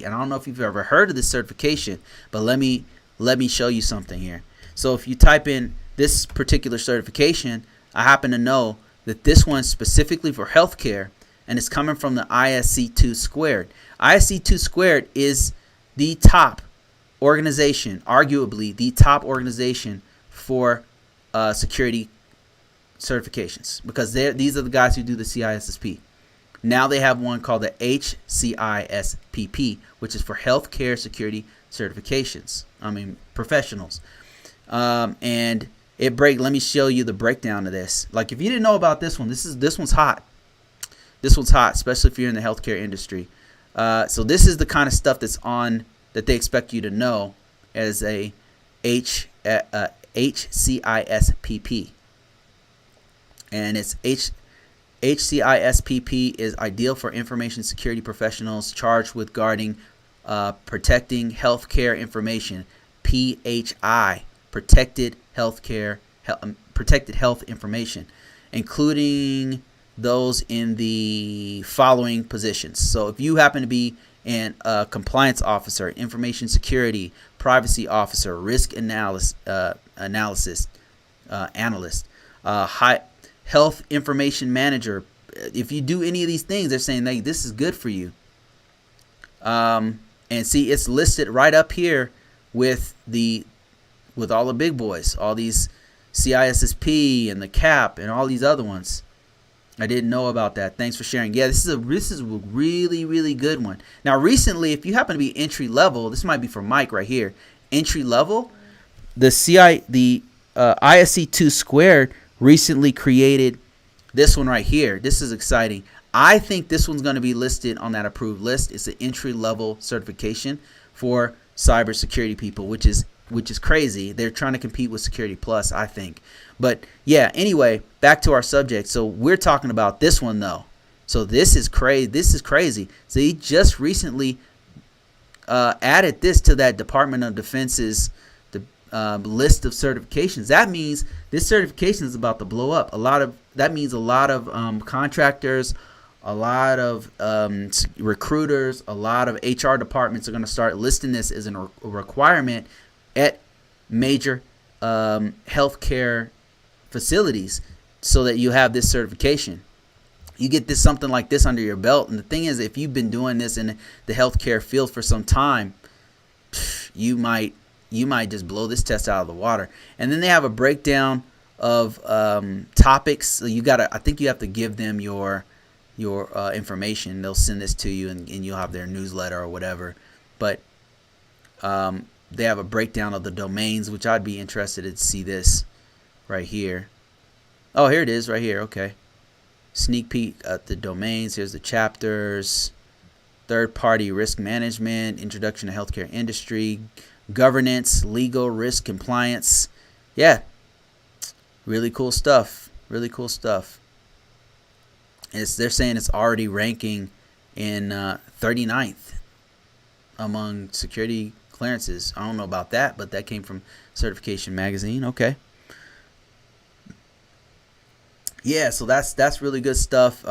And I don't know if you've ever heard of this certification, but let me show you something here. So if you type in this particular certification, I happen to know that this one's specifically for healthcare, and it's coming from the ISC2 squared. ISC2 squared is the top organization, arguably the top organization for security certifications, because these are the guys who do the CISSP. Now they have one called the HCISPP, which is for healthcare security certifications. Professionals. And let me show you the breakdown of this. Like, if you didn't know about this one, this one's hot. This one's hot, especially if you're in the healthcare industry. So this is the kind of stuff that they expect you to know as a HCISPP. And it's HCISPP is ideal for information security professionals charged with guarding, protecting healthcare information. PHI, protected health information, including those in the following positions. So if you happen to be a compliance officer, information security, privacy officer, risk analyst, health information manager, if you do any of these things, they're saying this is good for you. And see, it's listed right up here with all the big boys, all these CISSP and the CAP and all these other ones. I didn't know about that. Thanks for sharing. Yeah, this is a really, really good one. Now, recently, if you happen to be entry level, this might be for Mike right here. Entry level, the ISC2 squared recently created this one right here. This is exciting. I think this one's going to be listed on that approved list. It's an entry level certification for cybersecurity people, which is crazy. They're trying to compete with Security Plus, I think. But yeah, anyway, back to our subject. So we're talking about this one though. So this is crazy. So he just recently added this to that Department of Defense's list of certifications. That means this certification is about to blow up. That means a lot of contractors, a lot of recruiters, a lot of HR departments are going to start listing this as a requirement at major healthcare facilities, so that you have this certification. You get something like this under your belt, and the thing is, if you've been doing this in the healthcare field for some time, you might just blow this test out of the water. And then they have a breakdown of topics. So I think you have to give them your information. They'll send this to you, and you'll have their newsletter or whatever. But they have a breakdown of the domains, which I'd be interested to see this right here. Oh, here it is right here. Okay. Sneak peek at the domains. Here's the chapters. Third-party risk management, introduction to healthcare industry, governance, legal, risk, compliance. Yeah. Really cool stuff. Really cool stuff. They're saying it's already ranking in 39th among security clearances. I don't know about that, but that came from Certification Magazine. Okay. Yeah, so that's really good stuff.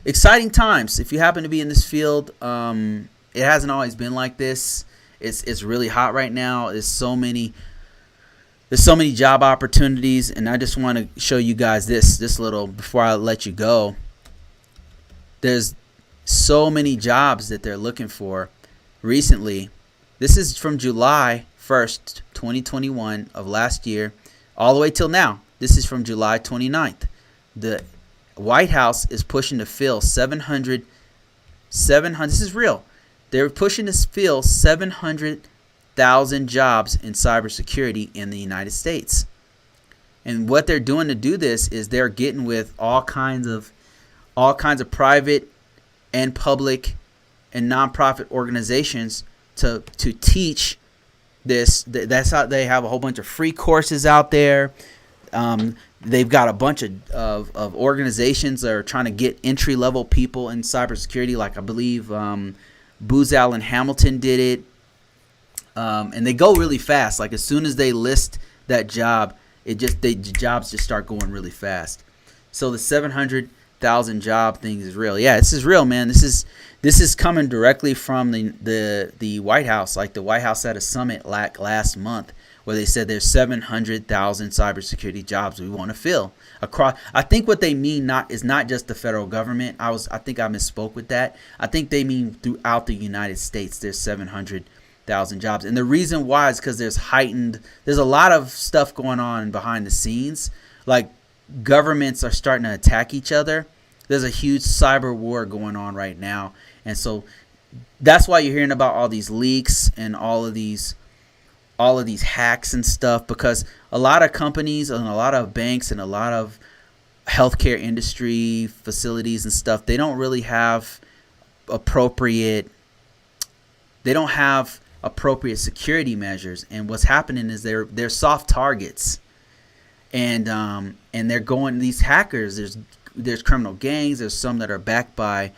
Exciting times. If you happen to be in this field, it hasn't always been like this. It's really hot right now. There's so many job opportunities, and I just want to show you guys this little before I let you go. There's so many jobs that they're looking for recently. This is from July 1st, 2021 of last year, all the way till now. This is from July 29th. The White House is pushing to fill 700. This is real. They're pushing to fill 700,000 jobs in cybersecurity in the United States. And what they're doing to do this is they're getting with all kinds of private and public and nonprofit organizations to teach this. That's how they have a whole bunch of free courses out there. They've got a bunch of organizations that are trying to get entry-level people in cybersecurity, like I believe Booz Allen Hamilton did it. And they go really fast. Like as soon as they list that job, the jobs just start going really fast. So the 700,000 job thing is real. Yeah, this is real, man. This is coming directly from the White House. Like the White House had a summit last month where they said there's 700,000 cybersecurity jobs we want to fill across. I think what they mean is not just the federal government. I think I misspoke with that. I think they mean throughout the United States there's 700,000 jobs. And the reason why is because there's a lot of stuff going on behind the scenes. Like governments are starting to attack each other. There's a huge cyber war going on right now. And so that's why you're hearing about all these leaks and all of these hacks and stuff, because a lot of companies and a lot of banks and a lot of healthcare industry facilities and stuff, they don't really have appropriate security measures. And what's happening is they're soft targets. And they're going, these hackers, there's criminal gangs, there's some that are backed by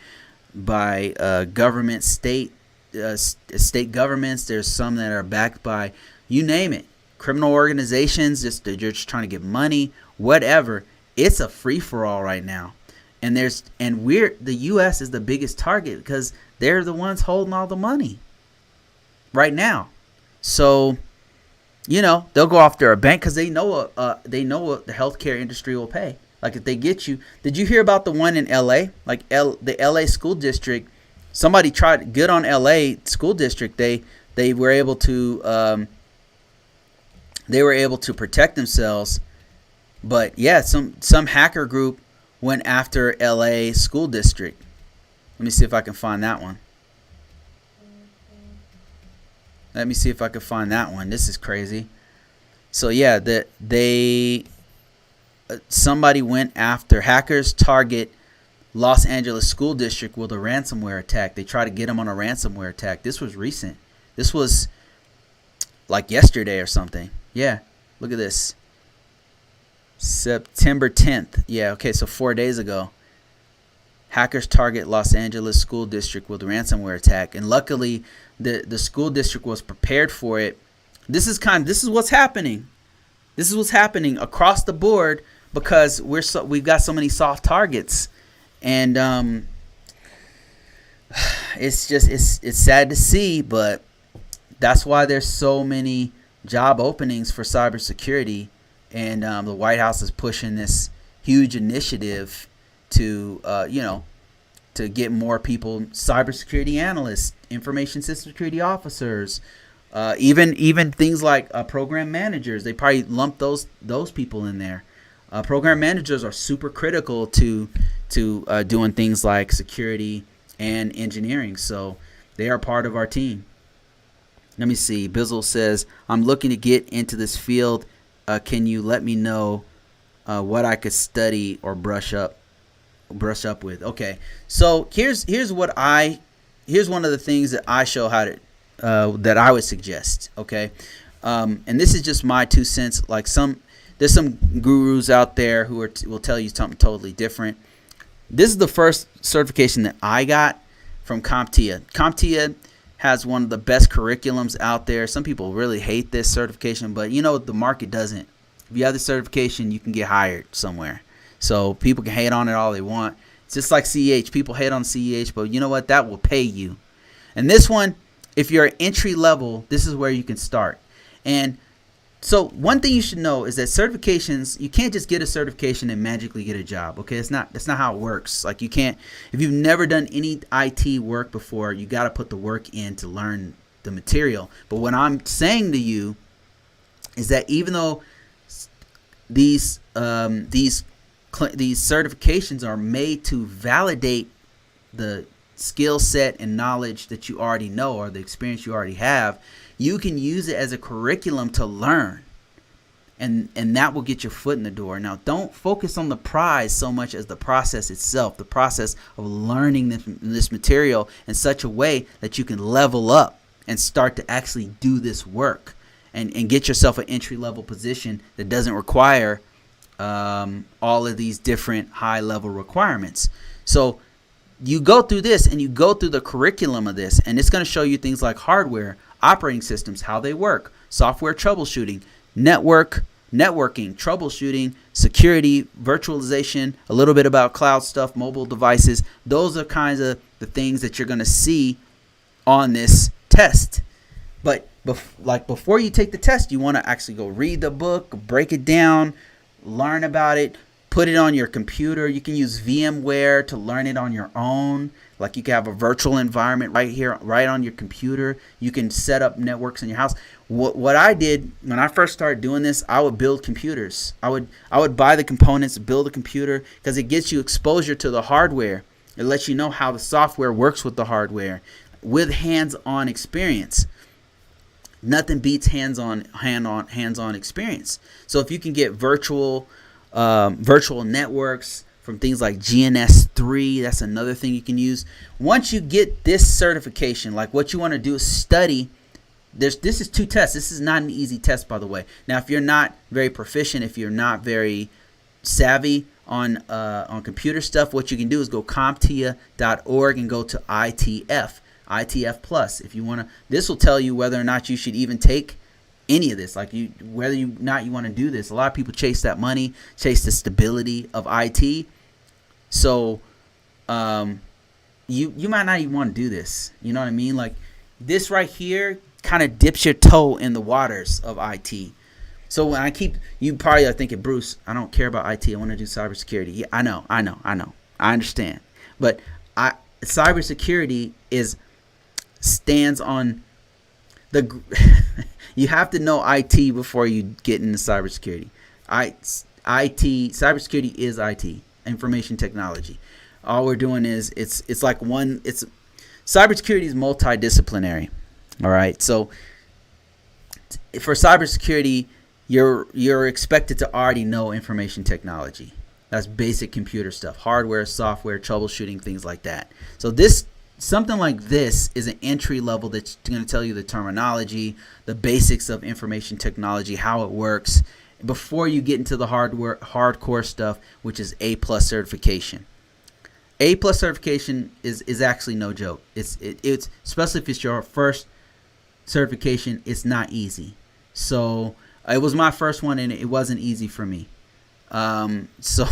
government, state governments, there's some that are backed by, you name it, criminal organizations, they're just trying to get money, whatever. It's a free-for-all right now. And the US is the biggest target because they're the ones holding all the money right now. So they'll go after a bank because they know what the healthcare industry will pay. Like if they get you, did you hear about the one in LA? Like the LA school district, somebody tried good on LA school district. They were able to protect themselves, but yeah, some hacker group went after LA school district. Let me see if I can find that one. This is crazy. So yeah, somebody went after, hackers target Los Angeles school district with a ransomware attack. They tried to get them on a ransomware attack. This was recent. This was like yesterday or something. Yeah, look at this. September 10th. Yeah, okay, so 4 days ago. Hackers target Los Angeles school district with a ransomware attack, and luckily the school district was prepared for it. This is what's happening. This is what's happening across the board because we've got so many soft targets, and it's sad to see, but that's why there's so many job openings for cybersecurity, and the White House is pushing this huge initiative to get more people, cybersecurity analysts, information system security officers, even things like program managers. They probably lump those people in there. Program managers are super critical to doing things like security and engineering, so they are part of our team. Let me see. Bizzle says, I'm looking to get into this field. Can you let me know what I could study or brush up with? Okay, so here's one of the things that I show how to that I would suggest. Okay, and this is just my 2 cents. Like there's some gurus out there who will tell you something totally different. This is the first certification that I got from CompTIA. CompTIA has one of the best curriculums out there. Some people really hate this certification, but the market doesn't. If you have the certification, you can get hired somewhere. So people can hate on it all they want. It's just like CEH. People hate on CEH, but you know what? That will pay you. And this one, if you're entry level, this is where you can start. And so one thing you should know is that certifications, you can't just get a certification and magically get a job. Okay, that's not how it works. Like you can't, if you've never done any IT work before, you got to put the work in to learn the material. But what I'm saying to you is that even though these certifications are made to validate the skill set and knowledge that you already know or the experience you already have, you can use it as a curriculum to learn, and that will get your foot in the door. Now, don't focus on the prize so much as the process itself, the process of learning this material in such a way that you can level up and start to actually do this work and get yourself an entry-level position that doesn't require all of these different high-level requirements. So you go through this and you go through the curriculum of this, and it's going to show you things like hardware, operating systems, how they work, software troubleshooting, networking, troubleshooting, security, virtualization, a little bit about cloud stuff, mobile devices. Those are kinds of the things that you're going to see on this test. But before you take the test, you want to actually go read the book, break it down, learn about it, put it on your computer. You can use VMware to learn it on your own. Like you can have a virtual environment right here, right on your computer. You can set up networks in your house. What I did when I first started doing this, I would build computers. I would buy the components, build a computer, because it gets you exposure to the hardware. It lets you know how the software works with the hardware with hands-on experience. Nothing beats hands-on experience. So if you can get virtual networks from things like GNS3, that's another thing you can use. Once you get this certification, like what you want to do is study. This is 2 tests. This is not an easy test, by the way. Now, if you're not very proficient, if you're not very savvy on computer stuff, what you can do is go CompTIA.org and go to ITF Plus. If you want to, this will tell you whether or not you should even take any of this, whether you want to do this. A lot of people chase that money, chase the stability of IT. So you might not even want to do this. You know what I mean? Like this right here kind of dips your toe in the waters of IT. So when you probably are thinking, Bruce, I don't care about IT. I want to do cybersecurity. Yeah, I know. I understand. But cybersecurity stands on the you have to know IT before you get into cybersecurity. Cybersecurity is IT, information technology. All we're doing is cybersecurity is multidisciplinary. All right. So for cybersecurity, you're expected to already know information technology. That's basic computer stuff, hardware, software, troubleshooting, things like that. So something like this is an entry level that's going to tell you the terminology, the basics of information technology, how it works, before you get into the hardcore stuff, which is A+ certification. A+ certification is actually no joke. It's especially if it's your first certification, it's not easy. So it was my first one, and it wasn't easy for me. So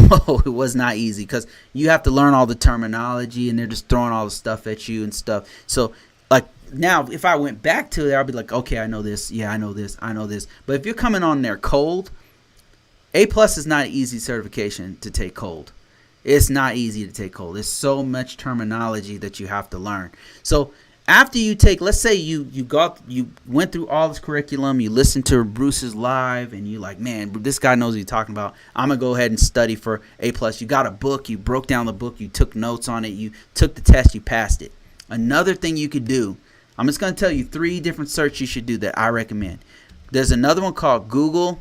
it was not easy because you have to learn all the terminology, and they're just throwing all the stuff at you and stuff. So like now, if I went back to it, I'd be like, okay, I know this. Yeah, I know this. But if you're coming on there cold, A+ is not an easy certification to take cold. It's not easy to take cold. There's so much terminology that you have to learn. So after you take, let's say you went through all this curriculum, you listened to Bruce's live, and you're like, man, this guy knows what he's talking about. I'm going to go ahead and study for A+. You got a book, you broke down the book, you took notes on it, you took the test, you passed it. Another thing you could do, I'm just going to tell you 3 different certs you should do that I recommend. There's another one called Google.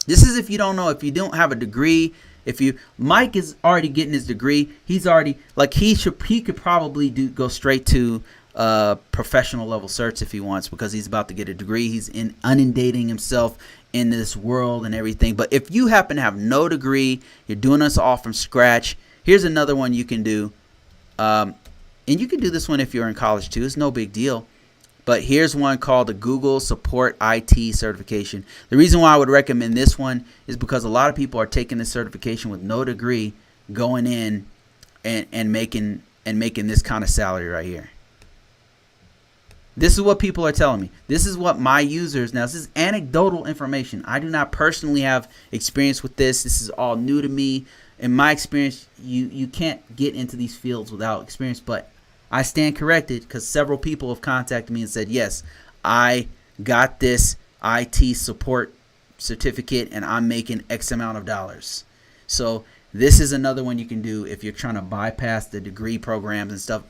This is if you don't know, if you don't have a degree. Mike is already getting his degree, he's already he could probably go straight to professional level certs if he wants, because he's about to get a degree. He's inundating himself in this world and everything. But if you happen to have no degree, you're doing this all from scratch, here's another one you can do. And you can do this one if you're in college too. It's no big deal. But here's one called the Google Support IT certification. The reason why I would recommend this one is because a lot of people are taking this certification with no degree, going in and making this kind of salary right here. This is what people are telling me. This is what my users, now this is anecdotal information. I do not personally have experience with this. This is all new to me. In my experience, you can't get into these fields without experience, but I stand corrected because several people have contacted me and said, yes, I got this IT support certificate and I'm making X amount of dollars. So this is another one you can do if you're trying to bypass the degree programs and stuff.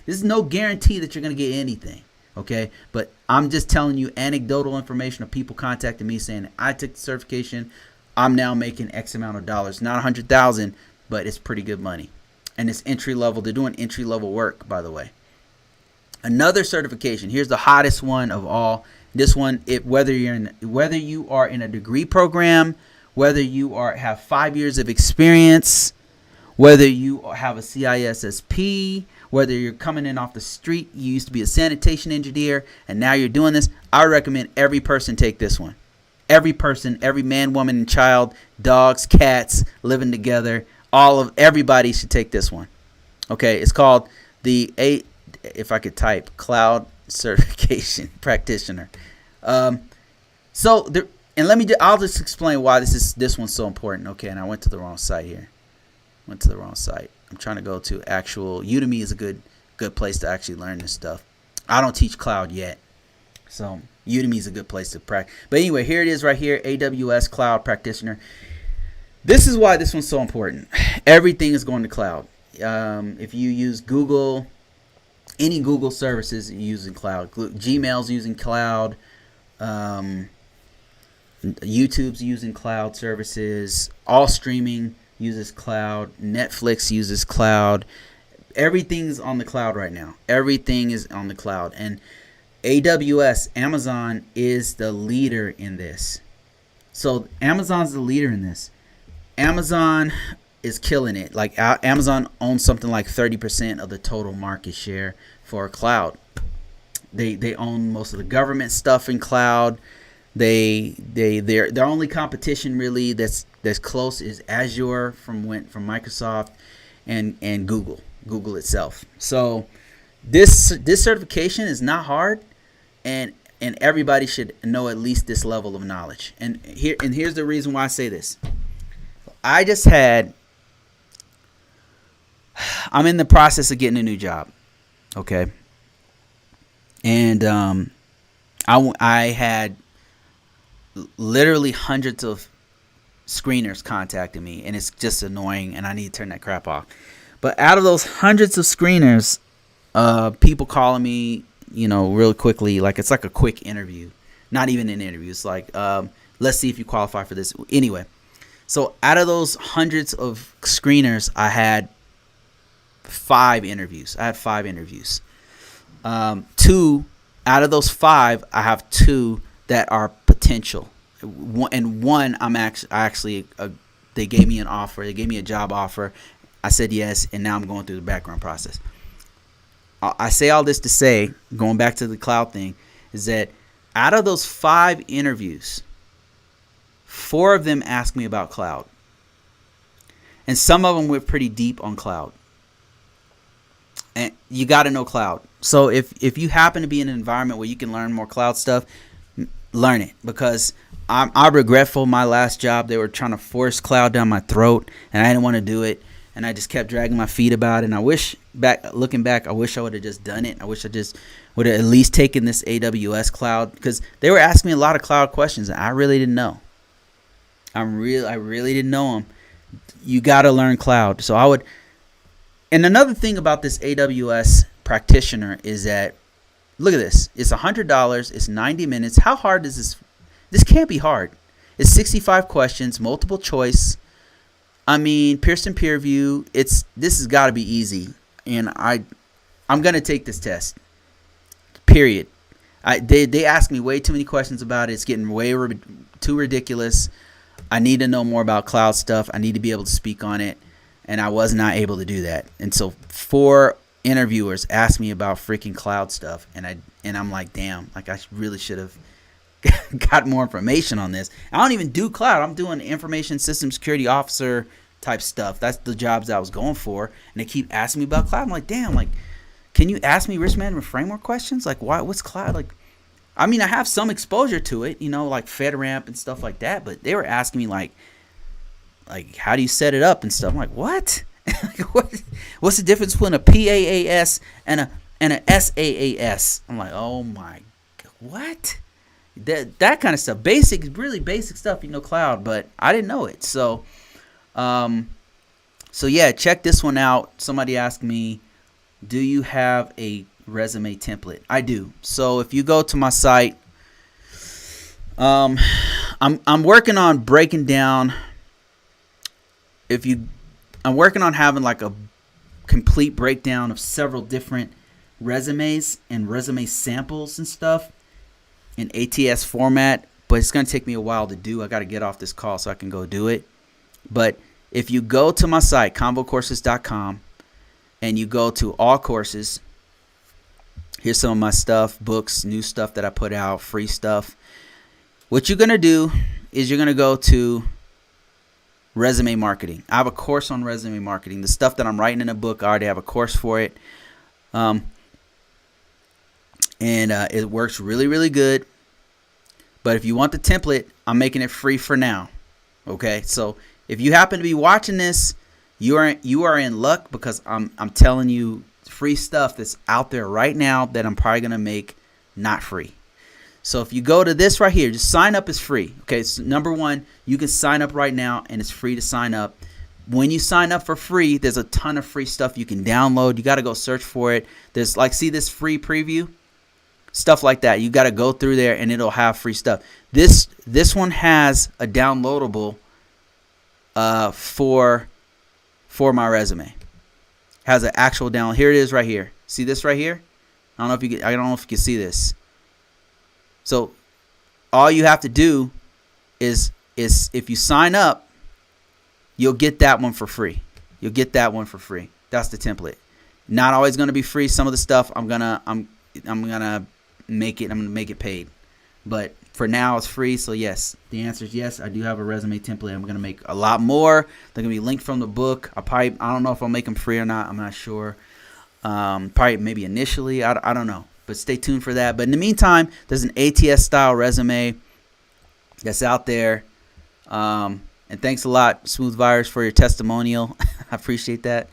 This is no guarantee that you're going to get anything, okay? But I'm just telling you anecdotal information of people contacting me saying, I took the certification, I'm now making X amount of dollars. Not 100,000, but it's pretty good money. And it's entry level. They're doing entry level work, by the way. Another certification. Here's the hottest one of all. This one, whether you are in a degree program, whether you have 5 years of experience, whether you have a CISSP, whether you're coming in off the street, you used to be a sanitation engineer, and now you're doing this, I recommend every person take this one. every person, every man, woman, and child, dogs, cats, living together, everybody should take this one. Okay, it's called the if I could type, Cloud Certification Practitioner. I'll just explain why this one's so important. Okay, and I went to the wrong site here. I'm trying to go to actual Udemy is a good place to actually learn this stuff. I don't teach cloud yet, so Udemy is a good place to practice. But anyway, here it is right here, AWS Cloud Practitioner. This is why this one's so important. Everything is going to cloud. If you use Google, any Google services using cloud, Gmail's using cloud, YouTube's using cloud services, all streaming uses cloud, Netflix uses cloud. Everything's on the cloud right now. Everything is on the cloud. And AWS, Amazon, is the leader in this. So Amazon's the leader in this. Amazon is killing it. Like Amazon owns something like 30% of the total market share for cloud. They own most of the government stuff in cloud. Their only competition really that's close is Azure from Microsoft and Google itself. So this certification is not hard, and everybody should know at least this level of knowledge. And here's the reason why I say this. I'm in the process of getting a new job, okay? And I had literally hundreds of screeners contacting me, and it's just annoying, and I need to turn that crap off. But out of those hundreds of screeners, people calling me, real quickly, like it's like a quick interview, not even an interview. It's like, let's see if you qualify for this. Anyway, so out of those hundreds of screeners, I had 5 interviews. Two out of those 5, I have 2 that are potential. And one, they gave me an offer. They gave me a job offer. I said yes, and now I'm going through the background process. I say all this to say, going back to the cloud thing, is that out of those 5 interviews, 4 of them asked me about cloud. And some of them were pretty deep on cloud. And you got to know cloud. So if you happen to be in an environment where you can learn more cloud stuff, learn it. Because I'm regretful. My last job, they were trying to force cloud down my throat, and I didn't want to do it. And I just kept dragging my feet about it. And looking back, I wish I would have just done it. I wish I just would have at least taken this AWS cloud, because they were asking me a lot of cloud questions, and I really didn't know. I really didn't know them. You got to learn cloud. So I would. And another thing about this AWS practitioner is that, look at this. It's $100. It's 90 minutes. How hard is this? This can't be hard. It's 65 questions, multiple choice. Pearson peer review. This has got to be easy. And I'm going to take this test. Period. They ask me way too many questions about it. It's getting way too ridiculous. I need to know more about cloud stuff. I need to be able to speak on it. And I was not able to do that. And so 4 interviewers asked me about freaking cloud stuff. And I'm like, damn, like I really should have got more information on this. I don't even do cloud. I'm doing information system security officer type stuff. That's the jobs I was going for. And they keep asking me about cloud. I'm like, damn, like, can you ask me risk management framework questions? Like, what's cloud? Like, I have some exposure to it, like FedRAMP and stuff like that. But they were asking me like, how do you set it up and stuff? I'm like, what? What's the difference between a PAAS and a SAAS? I'm like, oh my, what? That kind of stuff, really basic stuff, cloud, but I didn't know it. So yeah, check this one out. Somebody asked me, do you have a resume template? I do. So if you go to my site, I'm working on breaking down. I'm working on having like a complete breakdown of several different resumes and resume samples and stuff in ATS format, but it's going to take me a while to do. I got to get off this call so I can go do it. But if you go to my site, ConvoCourses.com, and you go to all courses, here's some of my stuff, books, new stuff that I put out, free stuff. what you're going to do is you're going to go to resume marketing. I have a course on resume marketing. The stuff that I'm writing in a book, I already have a course for it. And it works really, really good. But if you want the template, I'm making it free for now. Okay, so if you happen to be watching this, you are in luck, because I'm telling you free stuff that's out there right now that I'm probably gonna make not free. So if you go to this right here, just sign up is free. Okay, so number one, you can sign up right now, and it's free to sign up. When you sign up for free, there's a ton of free stuff you can download. You got to go search for it. There's like, see this free preview? Stuff like that. You got to go through there and it'll have free stuff. This one has a downloadable for my resume. Has an actual download. Here it is right here. See this right here? I don't know if you can see this. So all you have to do is if you sign up, you'll get that one for free. You'll get that one for free. That's the template. Not always going to be free. Some of the stuff I'm gonna make it paid. But for now, it's free. So yes, the answer is yes. I do have a resume template. I'm gonna make a lot more. They're gonna be linked from the book. I don't know if I'll make them free or not. I'm not sure. Probably maybe initially. I don't know. But stay tuned for that. But in the meantime, there's an ATS style resume that's out there. And thanks a lot, Smooth Virus, for your testimonial. I appreciate that.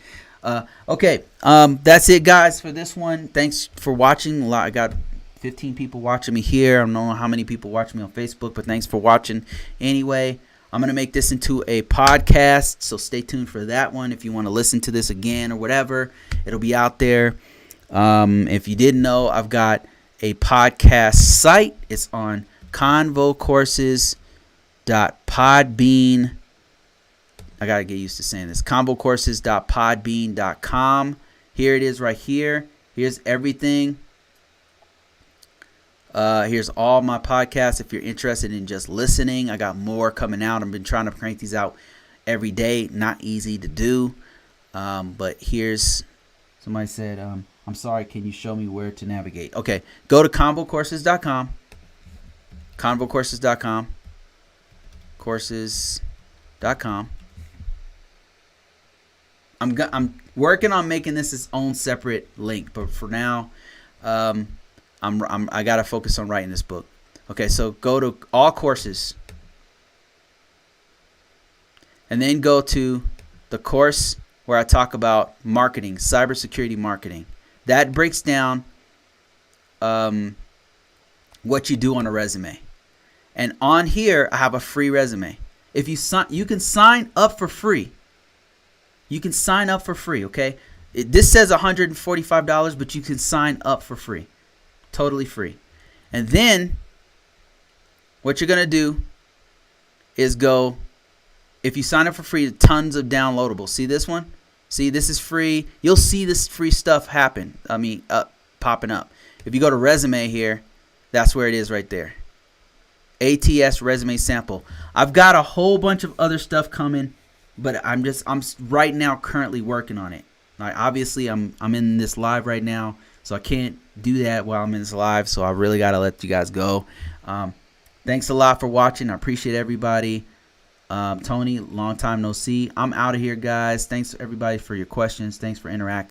Okay, that's it, guys, for this one. Thanks for watching. I got 15 people watching me here. I don't know how many people watch me on Facebook, but thanks for watching. Anyway, I'm going to make this into a podcast, so stay tuned for that one. If you want to listen to this again or whatever, it'll be out there. If you didn't know, I've got a podcast site. It's on ConvoCourses.podbean. I got to get used to saying this. ConvoCourses.podbean.com. Here it is right here. Here's everything. Here's all my podcasts if you're interested in just listening. I got more coming out. I've been trying to crank these out every day. Not easy to do. But here's, somebody said, I'm sorry, can you show me where to navigate? Okay, go to ConvoCourses.com. ConvoCourses.com. Courses.com. I'm working on making this its own separate link, but for now, I gotta focus on writing this book. Okay, so go to all courses, and then go to the course where I talk about marketing, cybersecurity marketing. That breaks down what you do on a resume. And on here, I have a free resume. If you can sign up for free. You can sign up for free, okay? This says $145, but you can sign up for free. Totally free. And then what you're going to do is go, if you sign up for free, tons of downloadables. See this one? See, this is free. You'll see this free stuff popping up. If you go to resume here, that's where it is right there. ATS resume sample. I've got a whole bunch of other stuff coming, but I'm right now currently working on it. Like, obviously I'm in this live right now, so I can't do that while I'm in this live, so I really got to let you guys go. Thanks a lot for watching. I appreciate everybody. Tony, long time no see. I'm out of here, guys. Thanks everybody for your questions. Thanks for interacting.